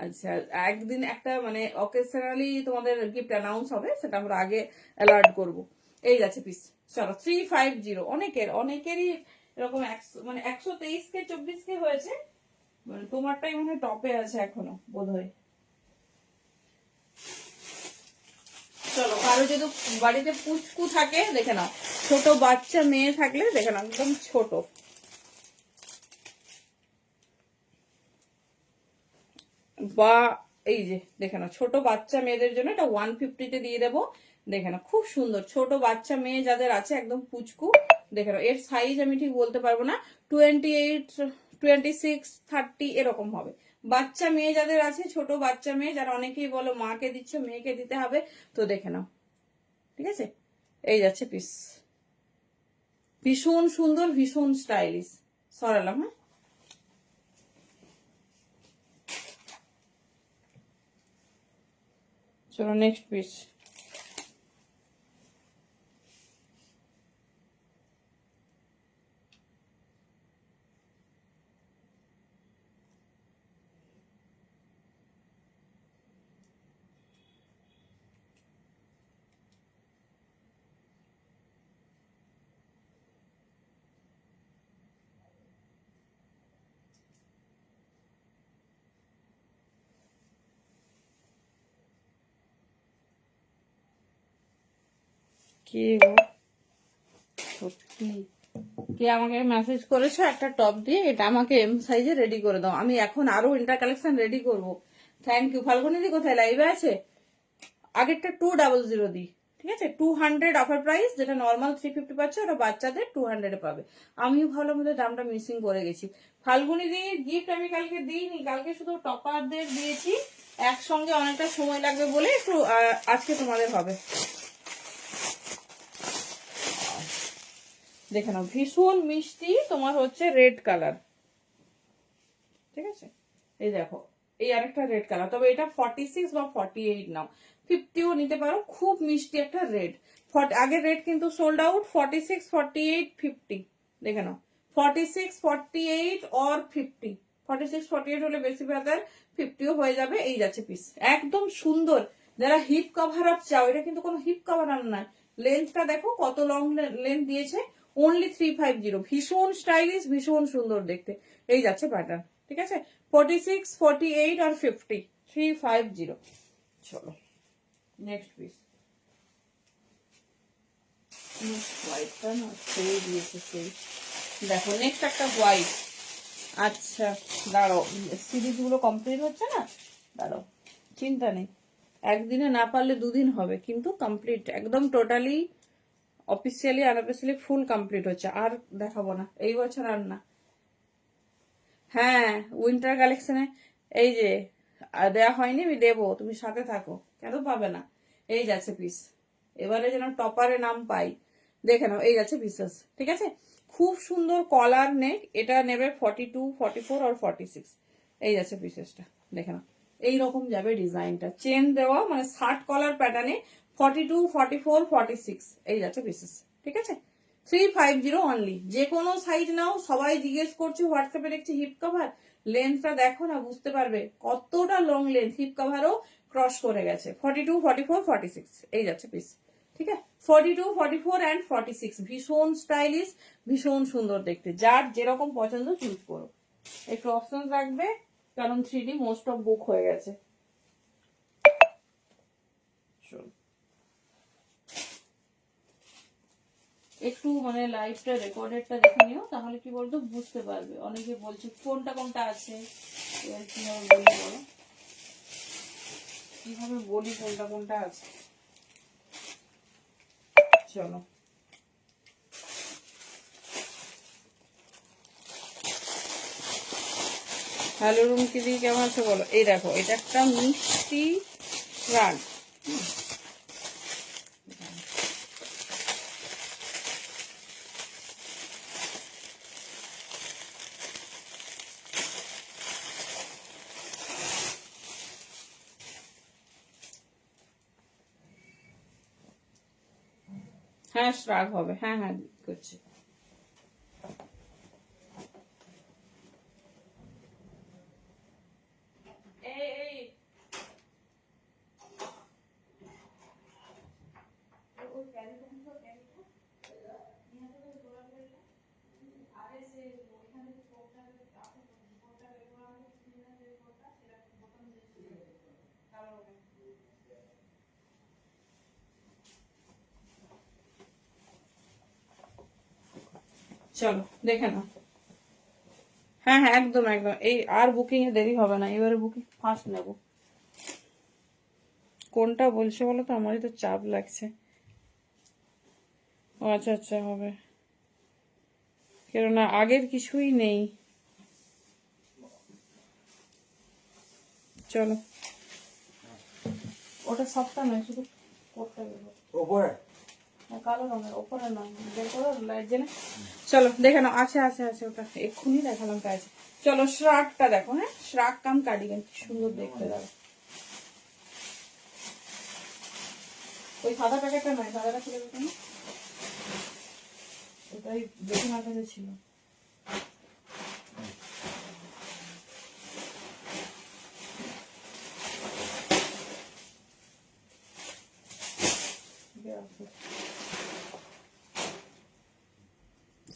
আচ্ছা একদিন একটা মানে অকেশনালি তোমাদের গিফট অ্যানাউন্স হবে, সেটা আমরা আগে অ্যালার্ট করব। এই যাচ্ছে পিস। চলো 350, অনেকেরই এরকম মানে 123K 24K হয়েছে, মানে তোমারটাই মনে হয় টপে আছে এখনো বোধহয়। চলো কারো যদি বাড়িতে পুচকু থাকে দেখে নাও, ছোট বাচ্চা মেয়ে থাকলে দেখে নাও, একদম ছোট। বা এই যে দেখে নাও, ছোট বাচ্চা মেয়েদের জন্য এটা 150-তে দিয়ে দেবো। দেখে নাও খুব সুন্দর, ছোট বাচ্চা মেয়ে যাদের আছে একদম পুচকু। দেখে নাও এর সাইজ আমি ঠিক বলতে পারবো না, 28, 26, 30 এরকম হবে। বাচ্চা মেয়ে যাদের আছে, ছোট বাচ্চা মেয়ে যারা, অনেকেই বলো মাকে দিচ্ছ মেয়েকে দিতে হবে, তো দেখে নাও। ঠিক আছে, এই যাচ্ছে পিস, ভীষণ সুন্দর, ভীষণ স্টাইলিশ। সরালাম, হ্যাঁ। চলো নেক্সট পিস। কি গো, সত্যি কে আমাকে মেসেজ করেছো একটা টপ দিয়ে, এটা আমাকে এম সাইজে রেডি করে দাও, আমি এখন আরো উইন্টার কালেকশন রেডি করব। Thank you. ফাল্গুনি দি কোথায়, লাইভে আছে? আগেরটা 200 দি, ঠিক আছে, 200 অফার প্রাইস, যেটা নর্মাল 350 পাচ্ছে, ওটা বাচ্চাদের 200 পাবে। আমিও ভাবলাম ওদের দামটা মিসিং করে গেছি। ফাল্গুনি দি গিফট আমি কালকে দিইনি, কালকে শুধু টপারদের দিয়েছি, একসঙ্গে অনেকটা সময় লাগবে বলে একটু আজকে তোমাদের হবে। দেখে নাও ভীষণ মিষ্টি, তোমার হচ্ছে রেড কালার, ঠিক আছে, এই দেখো এই আরেকটা রেড কালার, তবে এটা 46 বা 48 নাও, 50ও নিতে পারো, খুব মিষ্টি একটা রেড। আগের রেড কিন্তু সোল্ড আউট, 46, 48, 50, দেখে নাও 46, 48 অর 50, 46, 48 হলে বেশি বেটার, 50ও হয়ে যাবে। এই যাচ্ছে পিস, একদম সুন্দর। যারা হিপ কভার আপ চাও, এটা কিন্তু কোনো হিপ কভার আপ নয়, লেন্থটা দেখো কত লং লেন্থ দিয়েছে, অনলি 350, ভীষণ স্টাইলিশ, ভীষণ সুন্দর দেখতে। এই যাচ্ছে প্যাটার্ন, ঠিক আছে, 46, 48 আর 50, 350। চলো নেক্সট পিস। হোয়াইটটা না সেই দিয়েছে সেই, দেখো নেক্সট একটা হোয়াইট। আচ্ছা দাঁড়াও, সিরিজ গুলো কমপ্লিট হচ্ছে না, দাঁড়াও, চিন্তা নেই, একদিনে না পারলে দুদিন হবে, কিন্তু কমপ্লিট একদম totally officially unofficially full complete হচ্ছে, আর দেখাবো না এই বছর আর না। হ্যাঁ উইন্টার কালেকশনে এই যে দেয়া হয়নি, আমি দেবো, তুমি সাথে থাকো, কেন পাবে না। এই যাচ্ছে পিস, এবারে যেন টপারে নাম পাই। দেখে নাও এই যাচ্ছে পিসেস, ঠিক আছে, খুব সুন্দর কলার নেক, এটা নেবে 42, 44 আর 46। এই যাচ্ছে পিসেসটা, দেখে নাও এইরকম যাবে ডিজাইনটা, চেন দেওয়া, মানে 60 কলার প্যাটার্নে, 42, 44, 46। এই যাচ্ছে পিসেস, ঠিক আছে, 350 অনলি। যে কোনো সাইজ নাও, সবাই জিজ্ঞেস করছে হোয়াটসঅ্যাপে, দেখছি হিপ কভার, লেন্থটা দেখো না, বুঝতে পারবে কতটা লং লেন্থ, হিপ কভারও ক্রস করে গেছে। 42, 44, 46 এই যাচ্ছে পিস, ঠিক আছে, 42, 44 অ্যান্ড 46, ভীষণ স্টাইলিশ, ভীষণ সুন্দর দেখতে, যার যেরকম পছন্দ চুজ করো, একটু অপশন রাখবে, কারণ 3D মোস্ট অফ বুক হয়ে গেছে। একটু মানে লাইভটা রেকর্ডেডটা দেখে নিও, তাহলে কি বলতো বুঝতে পারবে। অনেকে বলছে কোনটা কোনটা আছে, এবার কিভাবে বলি বলো, কিভাবে বলি কোনটা কোনটা আছে। চলো হ্যালো রুমকি দি, কেমন আছো বলো। এই দেখো এটা একটা মিষ্টি রান, হ্যাঁ শ্রাগ হবে, হ্যাঁ হ্যাঁ করছি। চলো দেখে নাও, হ্যাঁ হ্যাঁ একদম একদম, এই আর বুকিং এ দেরি হবে না, এবারে বুকিং ফার্স্ট নেব। কোনটা বলছে বলো তো, আমারই তো চাপ লাগছে। ও আচ্ছা আচ্ছা হবে, কেননা আগের কিছুই নেই। চলো, ওটা সবটা নয়, শুধু কোটটা বের ওপরে কালো রঙের, ওপরে না, বের করো লাইট জেনে। চলো দেখে নাও, আছে আছে আছে, ওটা এক্ষুনি দেখালাম কাজ। চলো শ্রাকটা দেখো, হ্যাঁ শ্রাক কাম কার্ডিগান, কি সুন্দর দেখতে দাও। ওই সাদা প্যাকেটটা নয়, সাদাটা খুলে দেখো না, ওটাই বেশি মাথাতে ছিল।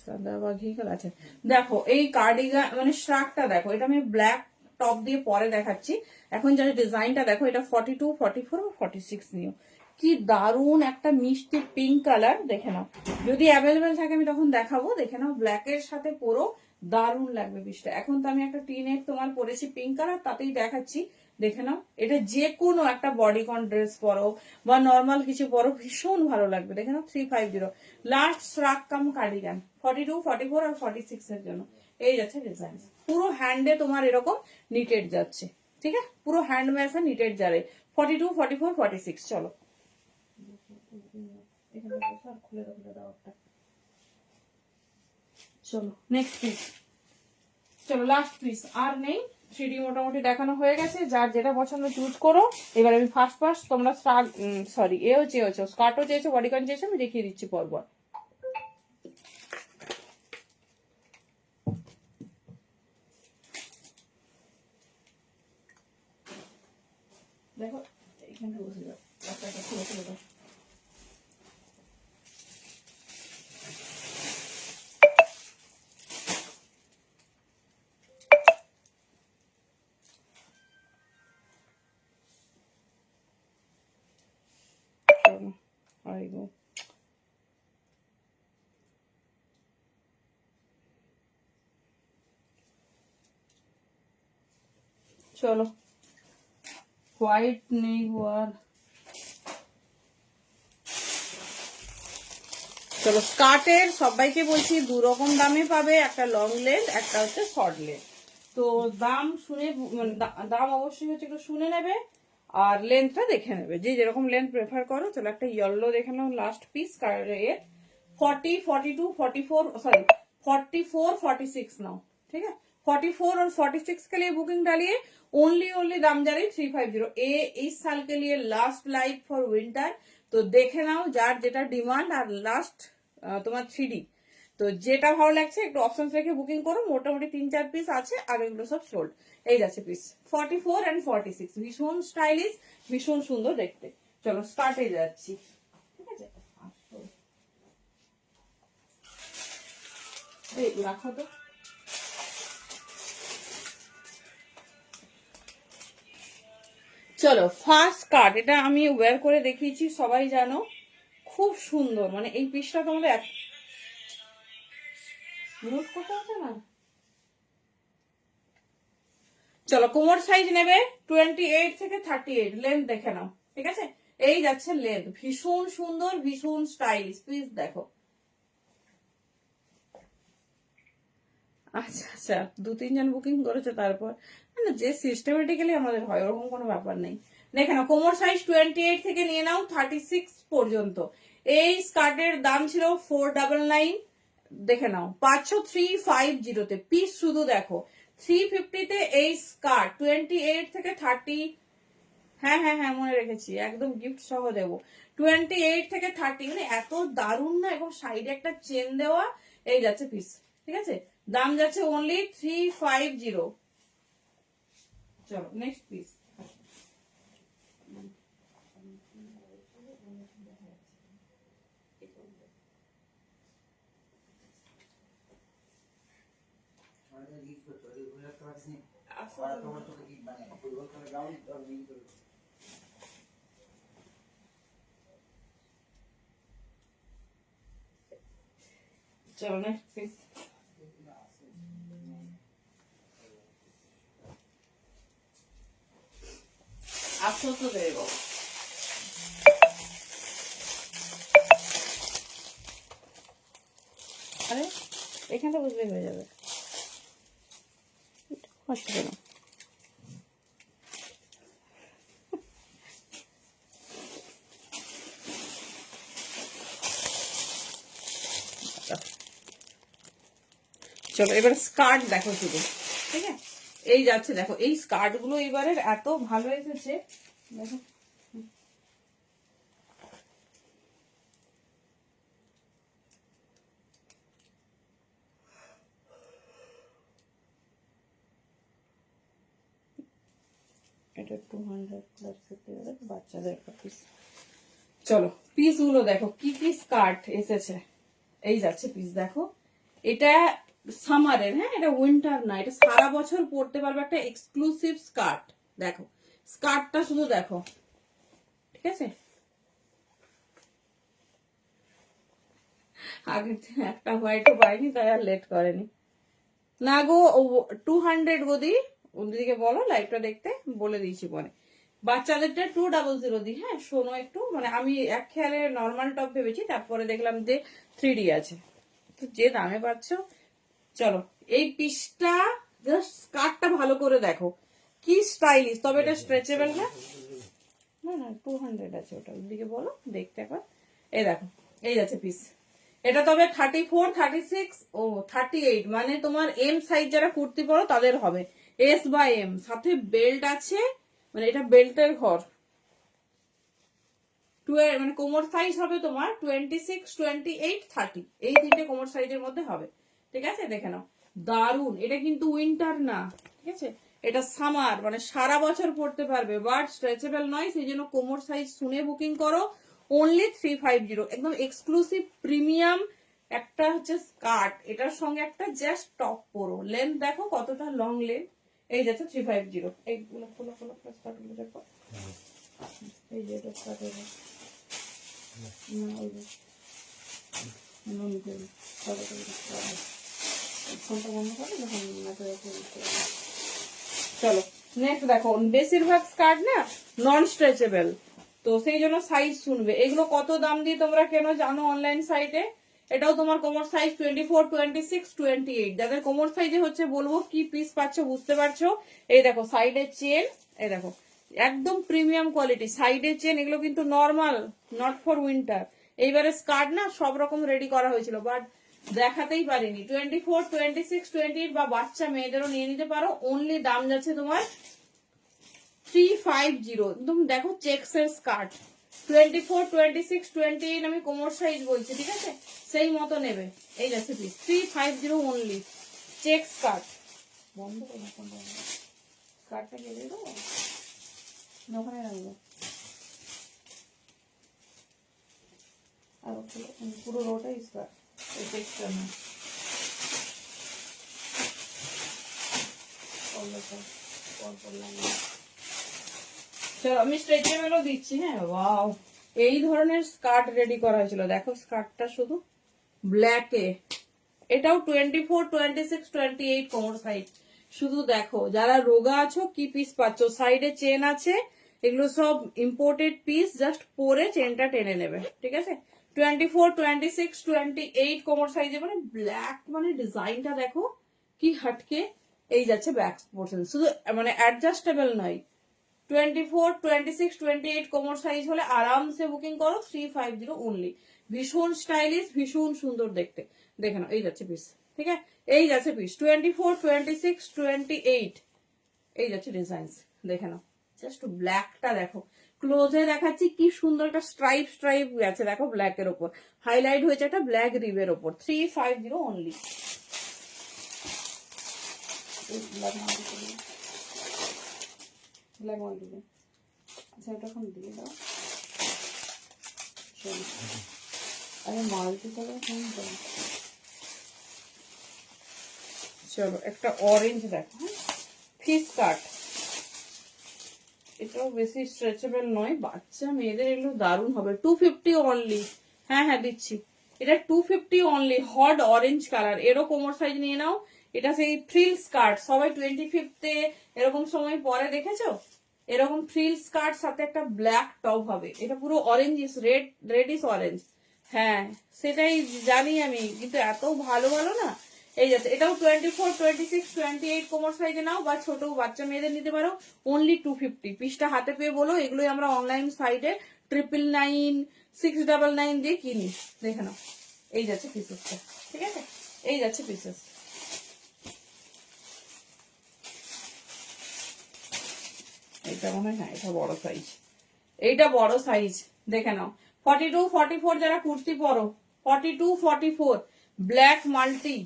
সাদা বা ঘি কালার আছে। দেখো এই কার্ডিগান মানে শ্রাকটা দেখো, এটা আমি ব্ল্যাক টপ দিয়ে পরে দেখাচ্ছি। এখন যারা ডিজাইনটা দেখো, এটা 42, 44 বা 46 নিও। কি দারুন একটা মিষ্টি পিঙ্ক কালার, দেখে নাও। যদি অ্যাভেলেবেল থাকে আমি তখন দেখাবো, দেখে নাও ব্ল্যাকের সাথে পুরো দারুন লাগবে পিসটা। এখন তো আমি একটা টিনের তোমার পরেছি পিঙ্ক কালার, তাতেই দেখাচ্ছি, দেখে নাও। এটা যে কোনো একটা বডিকন ড্রেস পরো বা নর্মাল কিছু পরো, ভীষণ ভালো লাগবে। দেখে নাও 350 লাস্ট শ্রাক কাম কার্ডিগান, 42, 44 আর 46 এর জন্য এই যাচ্ছে ডিজাইন। পুরো হ্যান্ডে তোমার এরকম নিটেড যাচ্ছে, ঠিক আছে, পুরো হ্যান্ড ম্যাসে নিটেড যাবে। 42, 44, 46। চলো খুলে দাও একটা। চলো নেক্সট পিস, চলো লাস্ট পিস, আর নেই। 3D মোটামুটি দেখানো হয়ে গেছে, যার যেটা পছন্দ চুজ করো। এবার আমি ফার্স্ট তোমরা সরি এও চেয়েছো, স্কার্টও চেয়েছো, বডিকন চেয়েছো, আমি দেখিয়ে দিচ্ছি পরপর। দেখো এইখানটা বসে যাও, রাস্তাটা খুলে দাও। চলো আইগো, চলো হোয়াইট নেই হওয়ার। চলো স্কার্টের সবাইকে বলছি 2 রকম দামে পাবে, একটা লং লেন্থ, একটা হচ্ছে শর্ট লেন্থ। তো দাম শুনে মানে দাম অবশ্যই হচ্ছে একটু শুনে নেবে, আর লেন্থটা দেখে নেবে, যে যেরকম লেন্থ প্রেফার করো। চলো একটা ইয়েলো দেখে নাও, লাস্ট পিস এর 40, 42, 44 सॉरी 44, 46 नाउ, ठीक है। 44 और 46 के लिए बुकिंग डालिए। ओनली दाम जा रही 350। ए इस साल के लिए लास्ट लाइक फॉर विंटर। तो देखे नाओ যার যেটা ডিমান্ড, আর লাস্ট তোমার 3D। তো যেটা ভালো লাগছে একটু অপশন রেখে বুকিং করো। মোটামুটি 3-4 পিস আছে, আর এগুলো সব সোল্ড। এই যাচ্ছে পিস 44 এন্ড 46, ভীষণ স্টাইলিশ, ভীষণ সুন্দর দেখতে। চলো স্টার্টে যাচ্ছি, ঠিক আছে। এই রাখো তো। চলো ফার্স্ট কাট, এটা আমি ওয়্যার করে দেখিয়েছি, সবাই জানো, খুব সুন্দর। মানে এই পিসটা তোমাদের নোট করতে হচ্ছে না। চলো কোমর সাইজ নেবে 28 থেকে 38, লেন্থ দেখে নাও, ঠিক আছে। এই যাচ্ছে লেন্থ, ভীষণ সুন্দর, ভীষণ স্টাইলিশ পিস। দেখো আচ্ছা আচ্ছা, 2-3 জন বুকিং করেছে, তারপর না যে সিস্টেমেটিক্যালি আমাদের হয় ওরকম কোনো ব্যাপার নেই। দেখে নাও কোমর সাইজ 28 থেকে নিয়ে নাও 36 পর্যন্ত। এই স্কার্টের দাম ছিল 499, দেখে নাও 5350 পিস। শুধু দেখো 350 তে এই স্কার্ট 28 থেকে 30, হ্যাঁ হ্যাঁ হ্যাঁ মনে রেখেছি, একদম গিফট সহ দেবো। 28 থেকে 30, মানে এত দারুণ না, এবং সাইডে একটা চেন দেওয়া। এই যাচ্ছে পিস, ঠিক আছে। দাম যাচ্ছে অনলি 350। চলো নেক্সট পিস। চলো নেক্সট পিস। আফসোস তো দেবো, আরে এখানটা বুঝলেই হয়ে যাবে। হচ্ছে কেন? চলো এবার স্কার্ট দেখো শুধু, ঠিক আছে? এই যাচ্ছে দেখো, এই স্কার্ট গুলো এবারের এত ভালো এসেছে দেখো। এটা 200 প্লাস বাচ্চাদের একটা পিস। চলো পিস গুলো দেখো কি কি স্কার্ট এসেছে। এই যাচ্ছে পিস দেখো, এটা সামারের, হ্যাঁ এটা উইন্টার না, এটা সারা বছর পরতে পারবে একটা এক্সক্লুসিভ স্কার্ট। দেখো স্কার্টটা শুধু দেখো, ঠিক আছে? আগে একটা হোয়াইটও পাইনি তাই আর লেট করেনি না গো। 200 গদি, ওদিকে বলো লাইভটা দেখতে, বলে দিয়েছি পরে। বাচ্চাদেরটা 200 দি। হ্যাঁ শোনো একটু, মানে আমি এক খেয়ালে নর্মাল টপ ভেবেছি, তারপরে দেখলাম যে 3D আছে, তো যে দামে পাচ্ছ। চলো এই পিসটা জাস্ট স্কার্টটা ভালো করে দেখো কি স্টাইলিশ, তবে এটা স্ট্রেচেবল না। না না 200 আছে ওটা, ওদিকে বলো দেখতে একবার। এই দেখো এই যাচ্ছে পিস, এটা তবে 34, 36 ও 38, মানে তোমার এম সাইজ যারা কুর্তি পরো তাদের হবে। এস বা এম, সাথে বেল্ট আছে, মানে এটা বেল্টের ঘর। মানে কোমর সাইজ হবে তোমার 26, 28, 30, এই তিনটে কোমর সাইজের মধ্যে হবে, ঠিক আছে? দেখে নাও দারুন। এটা কিন্তু উইন্টার না, ঠিক আছে? এটা সামার, মানে সারা বছর পরতে পারবে, বাট স্ট্রেচেবল নয়, সেই জন্য কোমর সাইজ শুনে বুকিং করো। অনলি 350, একদম এক্সক্লুসিভ প্রিমিয়াম একটা হচ্ছে স্কার্ট, এটার সঙ্গে একটা জাস্ট টপ পরো। লেন্থ দেখো কতটা লং লেন্থ। এই যাচ্ছে 350। এইগুলো খোলো খোলো স্কার্ট গুলো দেখো, এই যে এটা স্কার্ট হবে না, ওই যে ফোনটা বন্ধ করে যখন চলো নেক্সট দেখো, বেশিরভাগ স্কার্ট না নন স্ট্রেচেবল, তো সেই জন্য সাইজ শুনবে। এগুলো কত দাম দিয়ে তোমরা কেন জানো অনলাইন সাইটে? এটাও তোমার কোমর সাইজ 24, 26, 28। যাদের কোমর সাইজে হচ্ছে বলবো কি পিস পাচ্ছ বুঝতে পারছো। এই দেখো সাইডের চেন, এই দেখো একদম প্রিমিয়াম কোয়ালিটি সাইডের চেন, এগুলো কিন্তু নর্মাল, নট ফর উইন্টার। এইবারে স্কার্ট না সব রকম রেডি করা হয়েছিল, বাট দেখাতেই পারিনি। 24, 26, 28 বা বাচ্চা মেয়েদেরও নিয়ে নিতে পারো। অনলি দাম যাচ্ছে তোমার 350। একদম দেখো চেক্স এর স্কার্ট, 24, 26, 28 আমি কোমর সাইজ বলছি, ঠিক আছে? সেই মতো নেবে। এই যাচ্ছে পিস 350 অনলি, চেক স্কার্ট। বন্ধ করে স্কার্টটা গেলে দেবো, ওখানে রাখবো। আর পুরো রোটাই স্কার্ট, এই চেকটা না। চলো আমি স্ট্রেচেবলও দিচ্ছি। হ্যাঁ ওয়াও, এই ধরনের স্কার্ট রেডি করা হয়েছিল। দেখো স্কার্টটা শুধু ব্ল্যাকে, এটাও 24, 26, 28 কোমর সাইজ। শুধু দেখো যারা রোগা আছো কি পিস পাচ্ছ, সাইডে চেন আছে, এগুলো সব ইম্পোর্টেড পিস, জাস্ট পরে চেনটা টেনে নেবে, ঠিক আছে? 24, 26, 28 কোমর সাইজে, মানে ব্ল্যাক, মানে ডিজাইনটা দেখো কি হাটকে। এই যাচ্ছে ব্যাক পোর্শন, শুধু মানে অ্যাডজাস্টেবল নয়। 24, 26, 28 কোমর সাইজ হলে আরামসে বুকিং করো, 350 অনলি। ভীষণ স্টাইলিশ, ভীষণ সুন্দর দেখতে। দেখে নাও এই যাচ্ছে পিস, ঠিক আছে? এই যাচ্ছে পিস 24, 26, 28, এই যাচ্ছে ডিজাইন। দেখে নাও জাস্ট ব্ল্যাকটা দেখো, ক্লোজে দেখাচ্ছি কি সুন্দর একটা স্ট্রাইপ স্ট্রাইপ আছে দেখো, ব্ল্যাকের ওপর হাইলাইট হয়েছে একটা ব্ল্যাক রিবের ওপর। 350 অনলি। ব্ল্যাক ওয়ান দিবে, আচ্ছা এটা এখন দিয়ে দাও। আরে মাল্টি কালার কোনটা? চলো একটা অরেঞ্জ দেখো, হ্যাঁ ফিস কাট, এটাও বেশি স্ট্রেচেবল নয়, বাচ্চা মেয়েদের এগুলো দারুণ হবে। 250 অনলি। হ্যাঁ হ্যাঁ দিচ্ছি, এটা 250 অনলি। হট অরেঞ্জ কালার, এরও কোমর সাইজ নিয়ে নাও। এটা সেই ফ্রিল স্কার্ট, সবাই 25th এরকম সময় পরে দেখেছো, এরকম ফ্রিল স্কার্ট সাথে একটা ব্ল্যাক টপ হবে। এটা পুরো অরেঞ্জ ইস রেড, রেড ইস অরেঞ্জ, হ্যাঁ সেটাই জানি আমি, কিন্তু এত ভালো ভালো না। এই যাচ্ছে, এটাও 24, 26, 28 কোমর সাইজে নাও, বা ছোট বাচ্চা মেয়েদের নিতে পারো। অনলি 250। পিসটা হাতে পেয়ে বলো, এগুলোই আমরা অনলাইন সাইটে 999, 699 দিয়ে কিনি। দেখে নাও, এই যাচ্ছে পিসেসটা, ঠিক আছে, এই যাচ্ছে পিসেস। এটা মনে হয়, হ্যাঁ এটা বড় সাইজ, এইটা বড় সাইজ, দেখে নাও। 42, 44 যারা কুর্তি পরো, 42, 44 ব্ল্যাক মাল্টি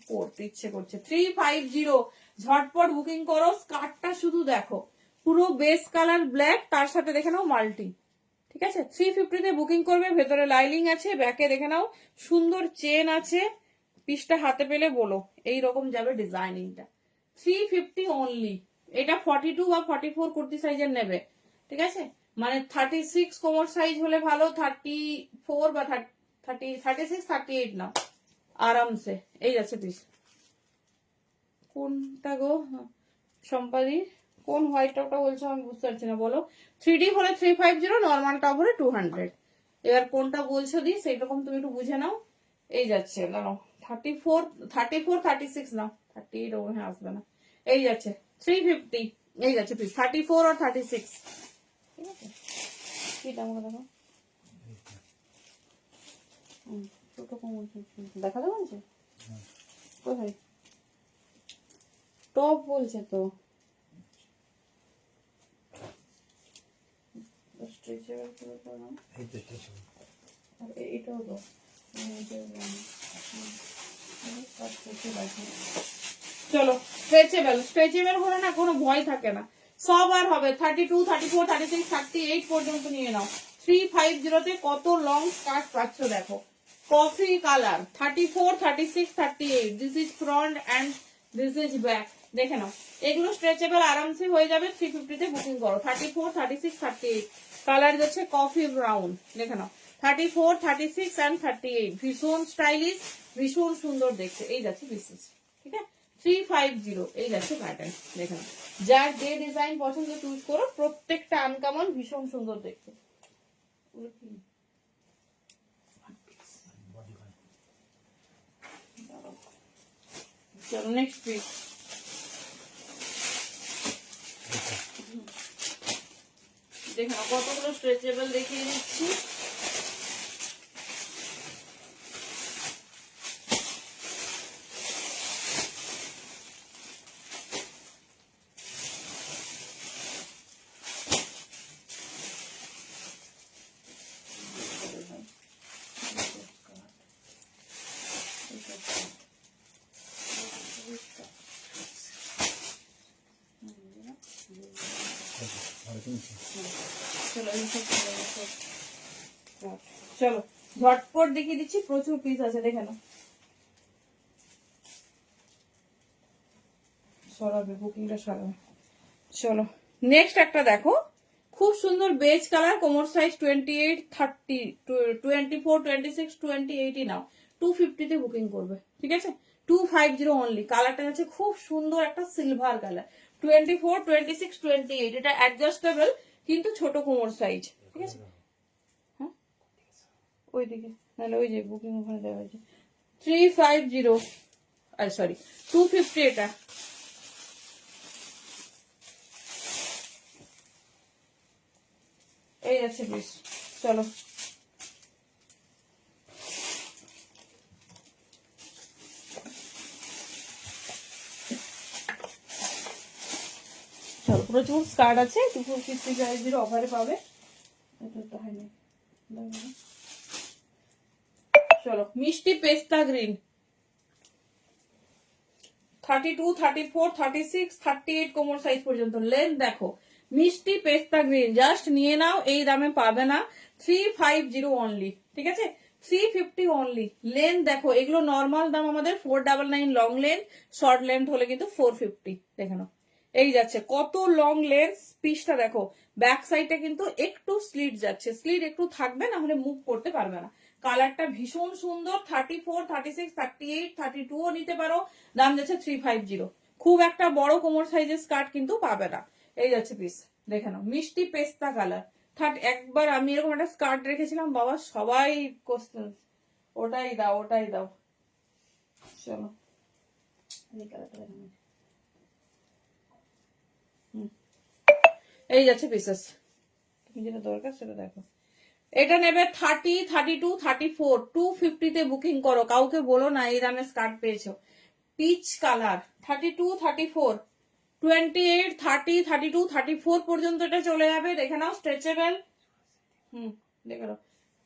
পরতে ইচ্ছে করছে। 350, ঝটপট বুকিং করো। স্কার্টটা শুধু দেখো, পুরো বেস কালার ব্ল্যাক, তার সাথে দেখে নাও মাল্টি, ঠিক আছে। 350 তে বুকিং করবে। ভেতরে লাইলিং আছে, ব্যাকে দেখে নাও সুন্দর চেন আছে। পিসটা হাতে পেলে বলো, এই রকম যাবে ডিজাইনিংটা। 350 অনলি। এটা 42 বা 44 কুর্তি সাইজের নেবে, ঠিক আছে। মানে 36 কোমর সাইজ হলে ভালো, 34 বা 36, 38 নাও আরামসে। এই যাচ্ছে পিস। কোনটা গো সম্পাদি, কোন হোয়াইটটা বলছো আমি বুঝতে পারছি না, বলো। 3D হলে 350, নর্মালটা হলে 200। এবার কোনটা বলছো দি, সেইরকম তুমি একটু বুঝে নাও। এই যাচ্ছে, দাঁড়াও, 34, 36 নাও, 38 ওর হ্যাঁ আসবে না। এই যাচ্ছে 350, এই যাচ্ছে পিস 34 আর 36, ঠিক আছে। কি দাম দেখো, ছোট কোমর দেখা যাবে বলছে কোথায়, টপ বলছে তো। এটাও তো চলো, স্ট্রেচেবল। স্ট্রেচেবল হলে না কোনো ভয় থাকে না, সব আর হবে। 32, 34, 36, 38 পর্যন্ত নিয়ে নাও। 350 তে কত লং স্কার্ট পাচ্ছ দেখো, coffee colour. 34, 36, 38, this is front and this is back, দেখে নাও। এগুলো স্ট্রেচেবল আরামসে হয়ে যাবে। 350 তে বুকিং করো। 34, 36, 38 কালার যাচ্ছে কফি ব্রাউন, দেখে নাও। 34, 36 অ্যান্ড 38 ভীষণ স্টাইলিশ, ভীষণ সুন্দর দেখতে। এই যাচ্ছে বিশেষ, ঠিক আছে। 350, এই যাচ্ছে প্যাটার্ন, দেখে নাও। যার যে ডিজাইন পছন্দ চুজ করো, প্রত্যেকটা আনকমন, ভীষণ সুন্দর দেখতে। চলো নেক্সট পিস। দেখে নাও কতগুলো স্ট্রেচেবল দেখিয়ে দিচ্ছি। চলো ঝটপট দেখিয়ে দিচ্ছি, প্রচুর পিস আছে, দেখে নাও। সরাবে বুকিংটা সরাবে। চলো নেক্সট একটা দেখো, খুব সুন্দর বেজ কালার, কোমর সাইজ 28, 30, 24, 26, 28 নাও। 250 তে বুকিং করবে, ঠিক আছে। 250 অনলি। কালারটা হচ্ছে খুব সুন্দর একটা সিলভার কালার। 24, 26, 28 এটা অ্যাডজাস্টেবল, কিন্তু ছোট কোমর সাইজ, ঠিক আছে। হ্যাঁ ওইদিকে, নাহলে ওই যে বুকিং ওখানে দেওয়া হয়েছে। 350, সরি 250 এটা। এই আছে পিস, চলো। চলো প্রচুর স্কার্ট আছে, 250 প্রাইসের অফারে পাবে। চলো মিষ্টি পেস্তা গ্রিন, 32, 34, 36, 38 কোমর সাইজ পর্যন্ত। লেন্থ দেখো, মিষ্টি পেস্তা গ্রিন, জাস্ট নিয়ে নাও, এই দামে পাবে না। 350 অনলি, ঠিক আছে। 350 অনলি। লেন্থ দেখো, এগুলো নর্মাল দাম আমাদের 499 লং লেন্থ, শর্ট লেন্থ হলে কিন্তু 450, দেখে নাও। এই যাচ্ছে কত লং লেন্থ। পিসটা দেখো, ব্যাক সাইডটা কিন্তু একটু স্লিট যাচ্ছে, স্লিট একটু থাকবে, না হলে মুভ করতে পারবে না। কালারটা ভীষণ সুন্দর। 34, 36, 38, 32 নিতে পারো। দাম যাচ্ছে 350। খুব একটা বড় কোমর সাইজের স্কার্ট কিন্তু পাবে না। এই যাচ্ছে পিস, দেখে নাও, মিষ্টি পেস্তা কালার। একবার আমি এরকম একটা স্কার্ট রেখেছিলাম, বাবা সবাই কোশ্চেন, ওটাই দাও ওটাই দাও। চলো এই কালারটা দেখানো। এই যাচ্ছে পিসেস, তুমি যেটা দরকার সেটা দেখো। এটা নেবে 30, 32, 34, 250 বুকিং করো, কাউকে বলো না এই দামে স্কার্ট পেয়েছো। পিচ কালার 32, 34, 28, 30, 32, 34 পর্যন্ত এটা চলে যাবে। দেখে নাও স্ট্রেচেবল। দেখে নাও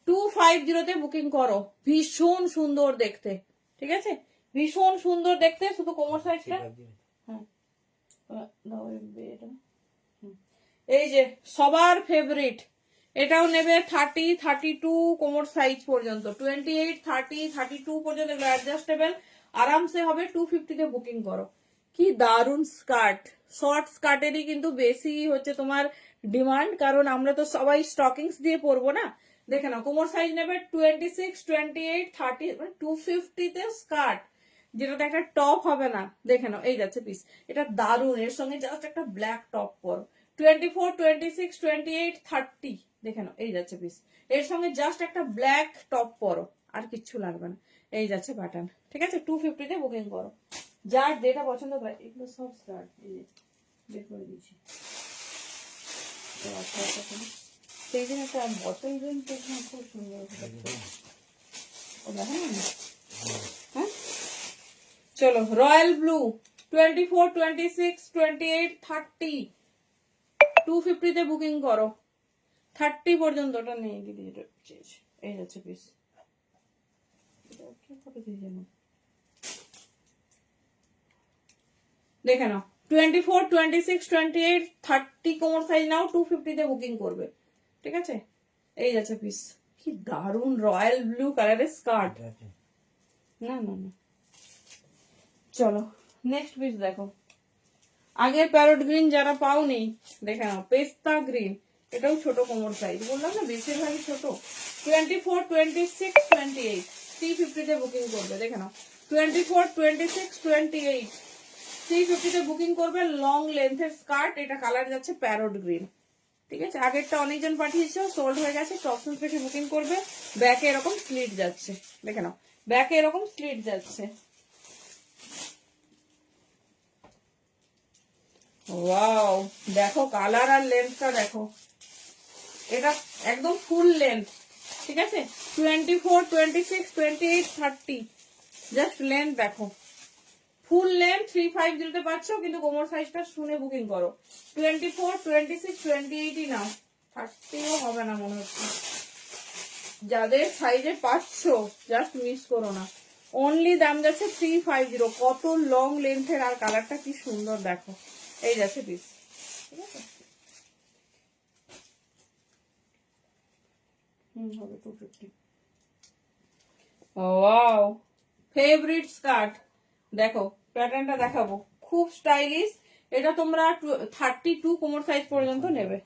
250 বুকিং করো, ভীষণ সুন্দর দেখতে, ঠিক আছে, ভীষণ সুন্দর দেখতে। শুধু কোমর সাইজটা, হ্যাঁ এই যে সবার ফেভারিট, এটাও নেবে 30, 32 কোমর সাইজ পর্যন্ত, 28, 30, 32 পর্যন্ত, এগুলো অ্যাডজাস্টেবল, আরামসে হবে। 250 বুকিং করো। কি দারুন স্কার্ট, শর্ট স্কার্টেরই কিন্তু বেশি হচ্ছে তোমার ডিমান্ড, কারণ আমরা তো সবাই স্টকিংস দিয়ে পরবো না। দেখে নাও কোমর সাইজ নেবে 26, 28, 30, 250 স্কার্ট, যেটাতে একটা টপ হবে না। দেখে নাও এই যাচ্ছে পিস, এটা দারুন, এর সঙ্গে জাস্ট একটা ব্ল্যাক টপ পরো। 24, 26, 28, 30, দেখে নাও এই যাচ্ছে পিস, এর সঙ্গে জাস্ট একটা ব্ল্যাক টপ পরো, আর কিচ্ছু লাগবে না। এই যাচ্ছে বাটন, ঠিক আছে, 250 বুকিং করো। যার যেটা পছন্দ করে, এগুলো সব স্কার্ট এই যে বের করে দিয়েছি। সেই দিন একটা বটল গ্রিন খুব সুন্দর, ও দেখো না। হ্যাঁ চলো রয়্যাল ব্লু 24, 26, 28, 30, 250 বুকিং করো। 30 পর্যন্ত ওটা নেই দিদি, যেটা চেয়েছে। এই যাচ্ছে পিস, দেখে নাও 24, 26, 28, 30 কোমর সাইজ নাও, 250 বুকিং করবে, ঠিক আছে। এই যাচ্ছে পিস, কি দারুন রয়্যাল ব্লু কালারের স্কার্ট। না না না, চলো নেক্সট পিস দেখো। আগের প্যারট গ্রিন যারা পাওনি, দেখে নাও পেস্তা গ্রিন, এটাও ছোট কোমর সাইজ, বললাম না বেশিরভাগই ছোট। 24, 26, 28, 350 বুকিং করবে, দেখে নাও 24, 26, 28, 350 বুকিং করবে। লং লেন্থের স্কার্ট, এটা কালার যাচ্ছে প্যারট গ্রিন, ঠিক আছে। আগেরটা অনেকজন পাঠিয়েছে, সোল্ড হয়ে গেছে, টপসন থেকে বুকিং করবে। ব্যাকে এরকম স্লিট যাচ্ছে, দেখে নাও ব্যাকে এরকম স্লিট যাচ্ছে। ওয়াও, দেখো কালার আর লেন্থটা দেখো, এটা একদম ফুল লেন্থ, ঠিক আছে। 24, 26, 28, 30, জাস্ট লেন্থ দেখো, ফুল লেন্থ 350 পাচ্ছ, কিন্তু কোমর সাইজটা শুনে বুকিং করো। 24, 26, 28 নাও, 30ও হবে না মনে হচ্ছে। যাদের সাইজে পাচ্ছ জাস্ট মিস করো না, অনলি দাম যাচ্ছে 350। কত লং লেন্থের, আর কালারটা কি সুন্দর দেখো। এই যাচ্ছে পিস, ঠিক আছে। হবে 250। ওয়াও, ফেভারিট স্কার্ট, দেখো প্যাটার্নটা দেখাবো, খুব স্টাইলিশ। এটা তোমরা 32 কোমর সাইজ পর্যন্ত নেবে।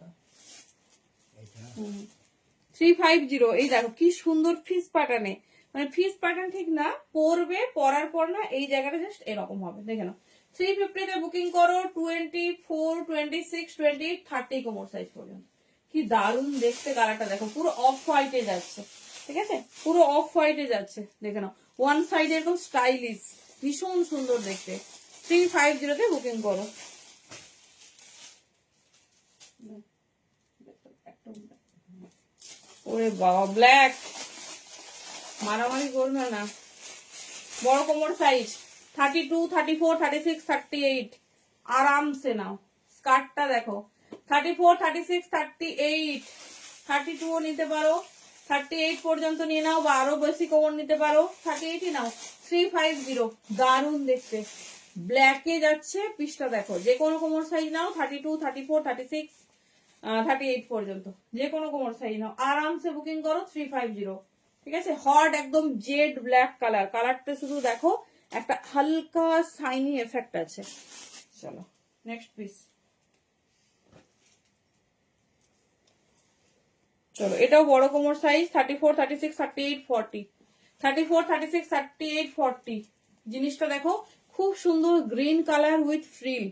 350। এই দেখো কি সুন্দর ফিস প্যাটার্নে, মানে ফিস প্যাটার্ন ঠিক না, পরবে, পরার পর না এই জায়গাটা জাস্ট এরকম হবে, দেখে নাও। 350 বুকিং করো। 24, 26, 28, 30 কোমর সাইজ পর্যন্ত। কি দারুণ দেখতে, কালারটা দেখো পুরো অফ হোয়াইটে যাচ্ছে, ঠিক আছে, পুরো অফ হোয়াইটে যাচ্ছে, দেখে নাও। ওয়ান সাইড এরকম স্টাইলিশ, ভীষণ সুন্দর দেখতে। 350 বুকিং করো। ওরে বাবা, ব্ল্যাক, মারামারি করবে না। বড় কোমর সাইজ 32, 34, 36, 38, আরামসে নাও। স্কার্টটা দেখো 34, 36, 38, 32ও নিতে পারো, 38 পর্যন্ত নিয়ে নাও, বা আরো বেশি কোমর নিতে পারো, 38ই নাও। 350, দারুন দেখতে, ব্ল্যাকে যাচ্ছে। পিসটা দেখো, যে কোনো কোমর সাইজ নাও, 32, 34, 36, 38 পর্যন্ত যে কোনো কোমর সাইজ নাও, আরামসে বুকিং করো। 350, ঠিক আছে। হট একদম জেড ব্ল্যাক কালার, কালারটা শুধু দেখো, একটা হালকা শাইনি এফেক্ট আছে। চলো নেক্সট পিস, চলো এটাও বড় কোমর সাইজ 34, 36, 38, 40, 34, 36, 38, 40। জিনিসটা দেখো খুব সুন্দর, গ্রিন কালার উইথ ফ্রিল।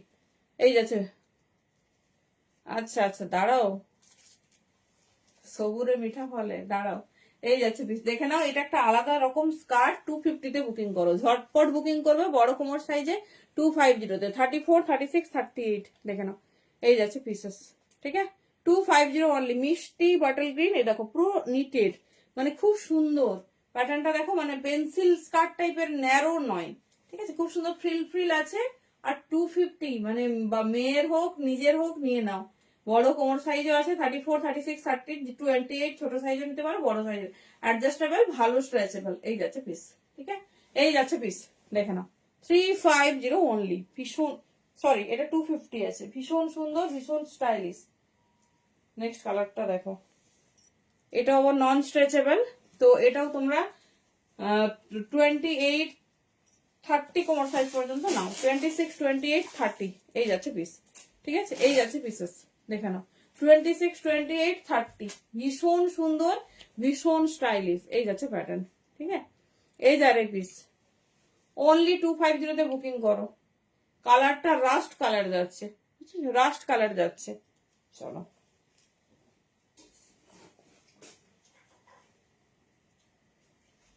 এই যাচ্ছে, আচ্ছা আচ্ছা দাঁড়াও, সবুরে মিঠা ফলে, দাঁড়াও। এই যাচ্ছে পিস, দেখে নাও। এটা একটা আলাদা রকম স্কার্ট, 250 বুকিং করো, ঝটপট বুকিং করবে। বড় কোমর সাইজে 250 34, 36, 38, দেখে নাও। এই যাচ্ছে পিসেস, ঠিক আছে। 250 অনলি। মিষ্টি বাটল গ্রিন, এই দেখো পুরো নিটেড, মানে খুব সুন্দর প্যাটার্নটা দেখো, মানে পেন্সিল স্কার্ট টাইপের, ন্যারো নয়, ঠিক আছে। খুব সুন্দর ফ্রিল ফ্রিল আছে। আর 250, মানে বা মেয়ের হোক নিজের হোক নিয়ে নাও। বড় কোমর সাইজও আছে, 34, 36, 30, 28, ছোট সাইজও নিতে পারো, বড় সাইজে অ্যাডজাস্টেবল, ভালো স্ট্রেচেবল। এই যাচ্ছে পিস, ঠিক আছে। এই যাচ্ছে পিস, দেখে নাও। 350 অনলি। ভীষণ, সরি এটা 250 আছে। ভীষণ সুন্দর, ভীষণ স্টাইলিশ। নেক্সট কালারটা দেখো, এটা আবার নন স্ট্রেচেবল, তো এটাও তোমরা 28, 30 কোমর সাইজ পর্যন্ত নাও। 26, 28, 30, এই যাচ্ছে পিস, ঠিক আছে। এই যাচ্ছে পিসেস, দেখে নাও। 26, 28, 30, ভীষণ সুন্দর, ভীষণ স্টাইলিশ। এই যাচ্ছে প্যাটার্ন, ঠিক আছে। এই যারে পিস, অনলি 250 বুকিং করো। কালারটা রাস্ট কালার যাচ্ছে, রাস্ট কালার যাচ্ছে। চলো,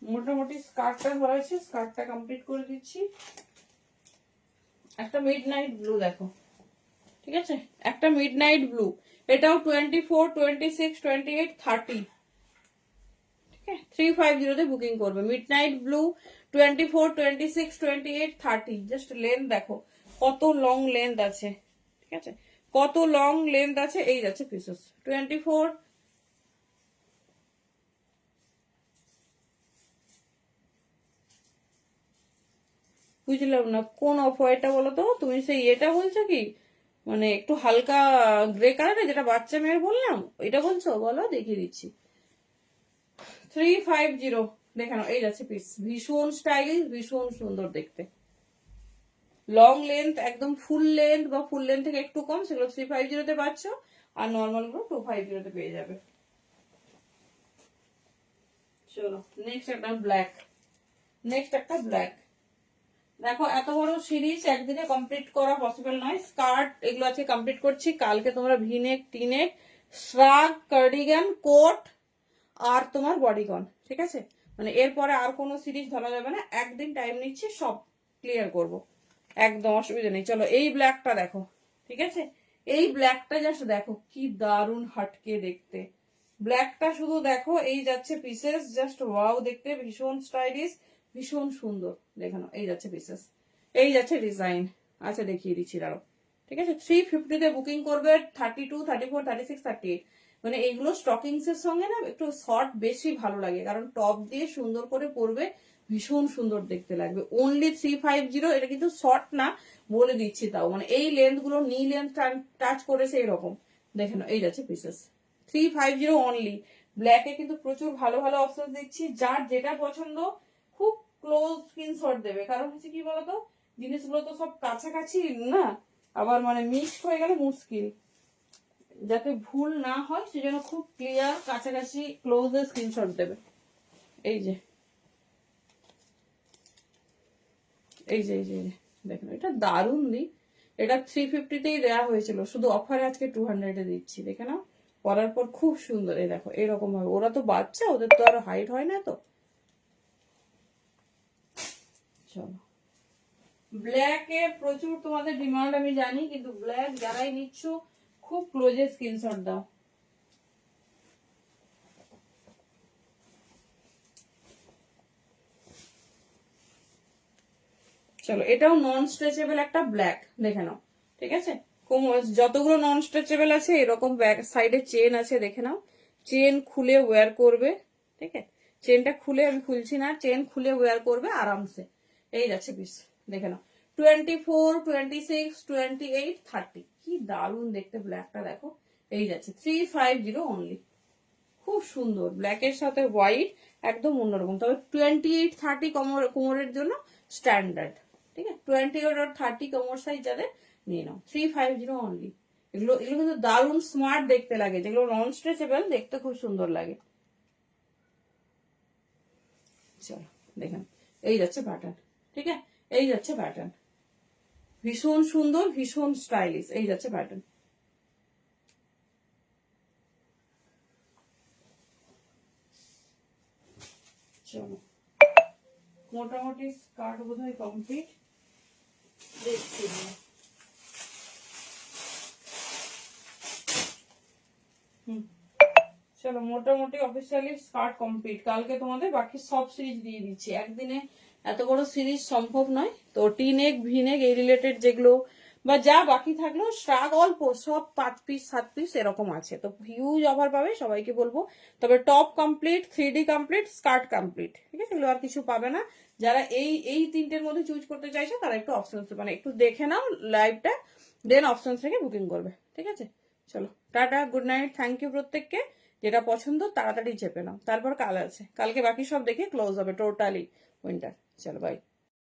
মোটামুটি স্কার্টটা ধরা হয়েছে, স্কার্টটা কমপ্লিট করে দিচ্ছি। একটা মিড নাইট ব্লু দেখো, ঠিক আছে। একটা মিড নাইট ব্লু, এটাও 24, 26, 28, 30, ঠিক আছে। 350 বুকিং করবে। Mid night blue, 24, 26, 28, 30। Just length দেখো কত লং লেন্থ আছে, ঠিক আছে, কত লং লেন্থ আছে। এই যাচ্ছে পিসেস, 24। বুঝলাম না কোন অফ হোয়াইটটা বলো তো, তুমি সেই এটা বলছো কি, মানে একটু হালকা গ্রে কালারে, যেটা বাচ্চা মেয়ের বললাম, এটা বলছো? বলো, দেখিয়ে দিচ্ছি। 350, দেখে নাও। এই যাচ্ছে পিস, ভীষণ স্টাইলিশ, ভীষণ সুন্দর দেখতে। লং লেন্থ, একদম ফুল লেন্থ বা ফুল লেন্থ থেকে একটু কম, সেগুলো 350 পাচ্ছ। আর নর্মাল গুলো 250 পেয়ে যাবে। চলো নেক্সট একটা ব্ল্যাক। নেক্সট একটা ব্ল্যাক দেখো। এত বড় সিরিজ একদিনে কমপ্লিট করা পসিবল নয়। স্কার্ট এগুলো আজকে কমপ্লিট করছি, কালকে তোমরা ভিনেক, টিনেক, শ্রাগ, কার্ডিগান, কোট আর তোমার বডিগন, ঠিক আছে। মানে এরপরে আর কোনো সিরিজ ধরা যাবে না। একদিন টাইম নিচ্ছি, সব ক্লিয়ার করব, একদম অসুবিধা নেই। চলো এই ব্ল্যাকটা দেখো, ঠিক আছে। এই ব্ল্যাকটা জাস্ট দেখো কি দারুণ হাটকে দেখতে। ব্ল্যাকটা শুধু দেখো, এই যাচ্ছে পিসেস, জাস্ট ওয়াও দেখতে, ভীষণ স্টাইলিশ, ভীষণ সুন্দর। দেখানো, এই যাচ্ছে পিসেস, এই যাচ্ছে ডিজাইন। আচ্ছা দেখিয়ে দিচ্ছি, দাঁড়ো, ঠিক আছে। 350 বুকিং করবে। 32, 34, 36, 38, মানে এইগুলো স্টকিংস এর সঙ্গে না একটু শর্ট বেশি ভালো লাগে, কারণ টপ দিয়ে সুন্দর করে পরবে, ভীষণ সুন্দর দেখতে লাগবে। অনলি 350। এটা কিন্তু শর্ট না, বলে দিচ্ছি তাও, মানে এই লেন্থ গুলো নি লেন্থ টাচ করেছে এরকম। দেখে নাও, এই যাচ্ছে পিসেস, 350 অনলি। ব্ল্যাকে কিন্তু প্রচুর ভালো ভালো অপশন দিচ্ছি, যার যেটা পছন্দ খুব ক্লোজ স্ক্রিনশট দেবে। কারণ হচ্ছে কি বলতো, জিনিসগুলো তো সব কাছাকাছি না, আবার মানে মিক্সড হয়ে গেলে মুশকিল, যাতে ভুল না হয় সেজন্য খুব ক্লিয়ার কাছাকাছি ক্লোজ স্ক্রিনশট দেবে। এই যে, এই যে, এই যে, দেখুন এটা দারুণ দি। এটা 350তেই দেওয়া হয়েছিল, শুধু অফারে আজকে 200 দিচ্ছি। দেখে নাও, পরার পর খুব সুন্দর। এই দেখো এরকম হবে। ওরা তো বাচ্চা, ওদের তো আরো হাইট হয় না তো। চলো, ব্ল্যাক এর প্রচুর তোমাদের ডিমান্ড আমি জানি, কিন্তু ব্ল্যাক যারাই নিচ্ছ খুব ক্লোজে স্ক্রিনশট দাও। চলো, এটাও নন স্ট্রেচেবল একটা ব্ল্যাক, দেখে নাও, ঠিক আছে। যতগুলো নন স্ট্রেচেবল আছে এরকম ব্যাক সাইডে চেন আছে, দেখে নাও। চেন খুলে ওয়্যার করবে, ঠিক আছে। চেনটা খুলে, আমি খুলছি না, চেন খুলে ওয়্যার করবে আরামসে। এই যাচ্ছে পিস, দেখে নাও। 24, 26, 28, 30, কি দারুণ দেখতে ব্ল্যাকটা দেখো। এই যাচ্ছে 350 অনলি, খুব সুন্দর। ব্ল্যাকের সাথে হোয়াইট একদম অন্যরকম। তবে 28, 30 কোমরের জন্য স্ট্যান্ডার্ড, ঠিক আছে। 28 আর 30 কোমর সাইজ যাদের নিয়ে নাও। 350 অনলি। এগুলো এগুলো কিন্তু দারুণ স্মার্ট দেখতে লাগে, যেগুলো নন স্ট্রেচেবল দেখতে খুব সুন্দর লাগে। চলো দেখেন, এই যাচ্ছে প্যাটার্ন, ঠিক আছে। এই যাচ্ছে প্যাটার্ন, ভীষণ সুন্দর, ভীষণ স্টাইলিশ। এই যাচ্ছে প্যাটার্ন। চলো মোটামুটি স্কার্ট বোধহয় কমপ্লিট, দেখছি না। চলো মোটামুটি অফিসিয়ালি স্কার্ট কমপ্লিট। কালকে তোমাদের বাকি সব সিরিজ দিয়ে দিচ্ছি, একদিনে এত বড় সিরিজ সম্ভব নয়। তো টিনেক ভিনেক এই রিলেটেড যেগুলো বা যা বাকি থাকলো, শ্রাগ অল্প, সব 5 পিস 7 পিস এরকম আছে। তো হিউজ অফার পাবে, সবাইকে বলবো। তবে top complete, 3D complete, skirt complete, ঠিক আছে? এগুলো আর কিছু পাবে না। যারা এই তিনটের মধ্যে চুজ করতে চাইছো তারা একটু অপশন মানে একটু দেখে নাও লাইভটা, দেন অপশন থেকে বুকিং করবে, ঠিক আছে? চলো টাটা, গুড নাইট, থ্যাংক ইউ প্রত্যেককে। যেটা পছন্দ তাড়াতাড়ি চেপে নাও, তারপর কাল আছে, কালকে বাকি সব দেখে ক্লোজ হবে টোটালি উইন্টার। চলো বাই।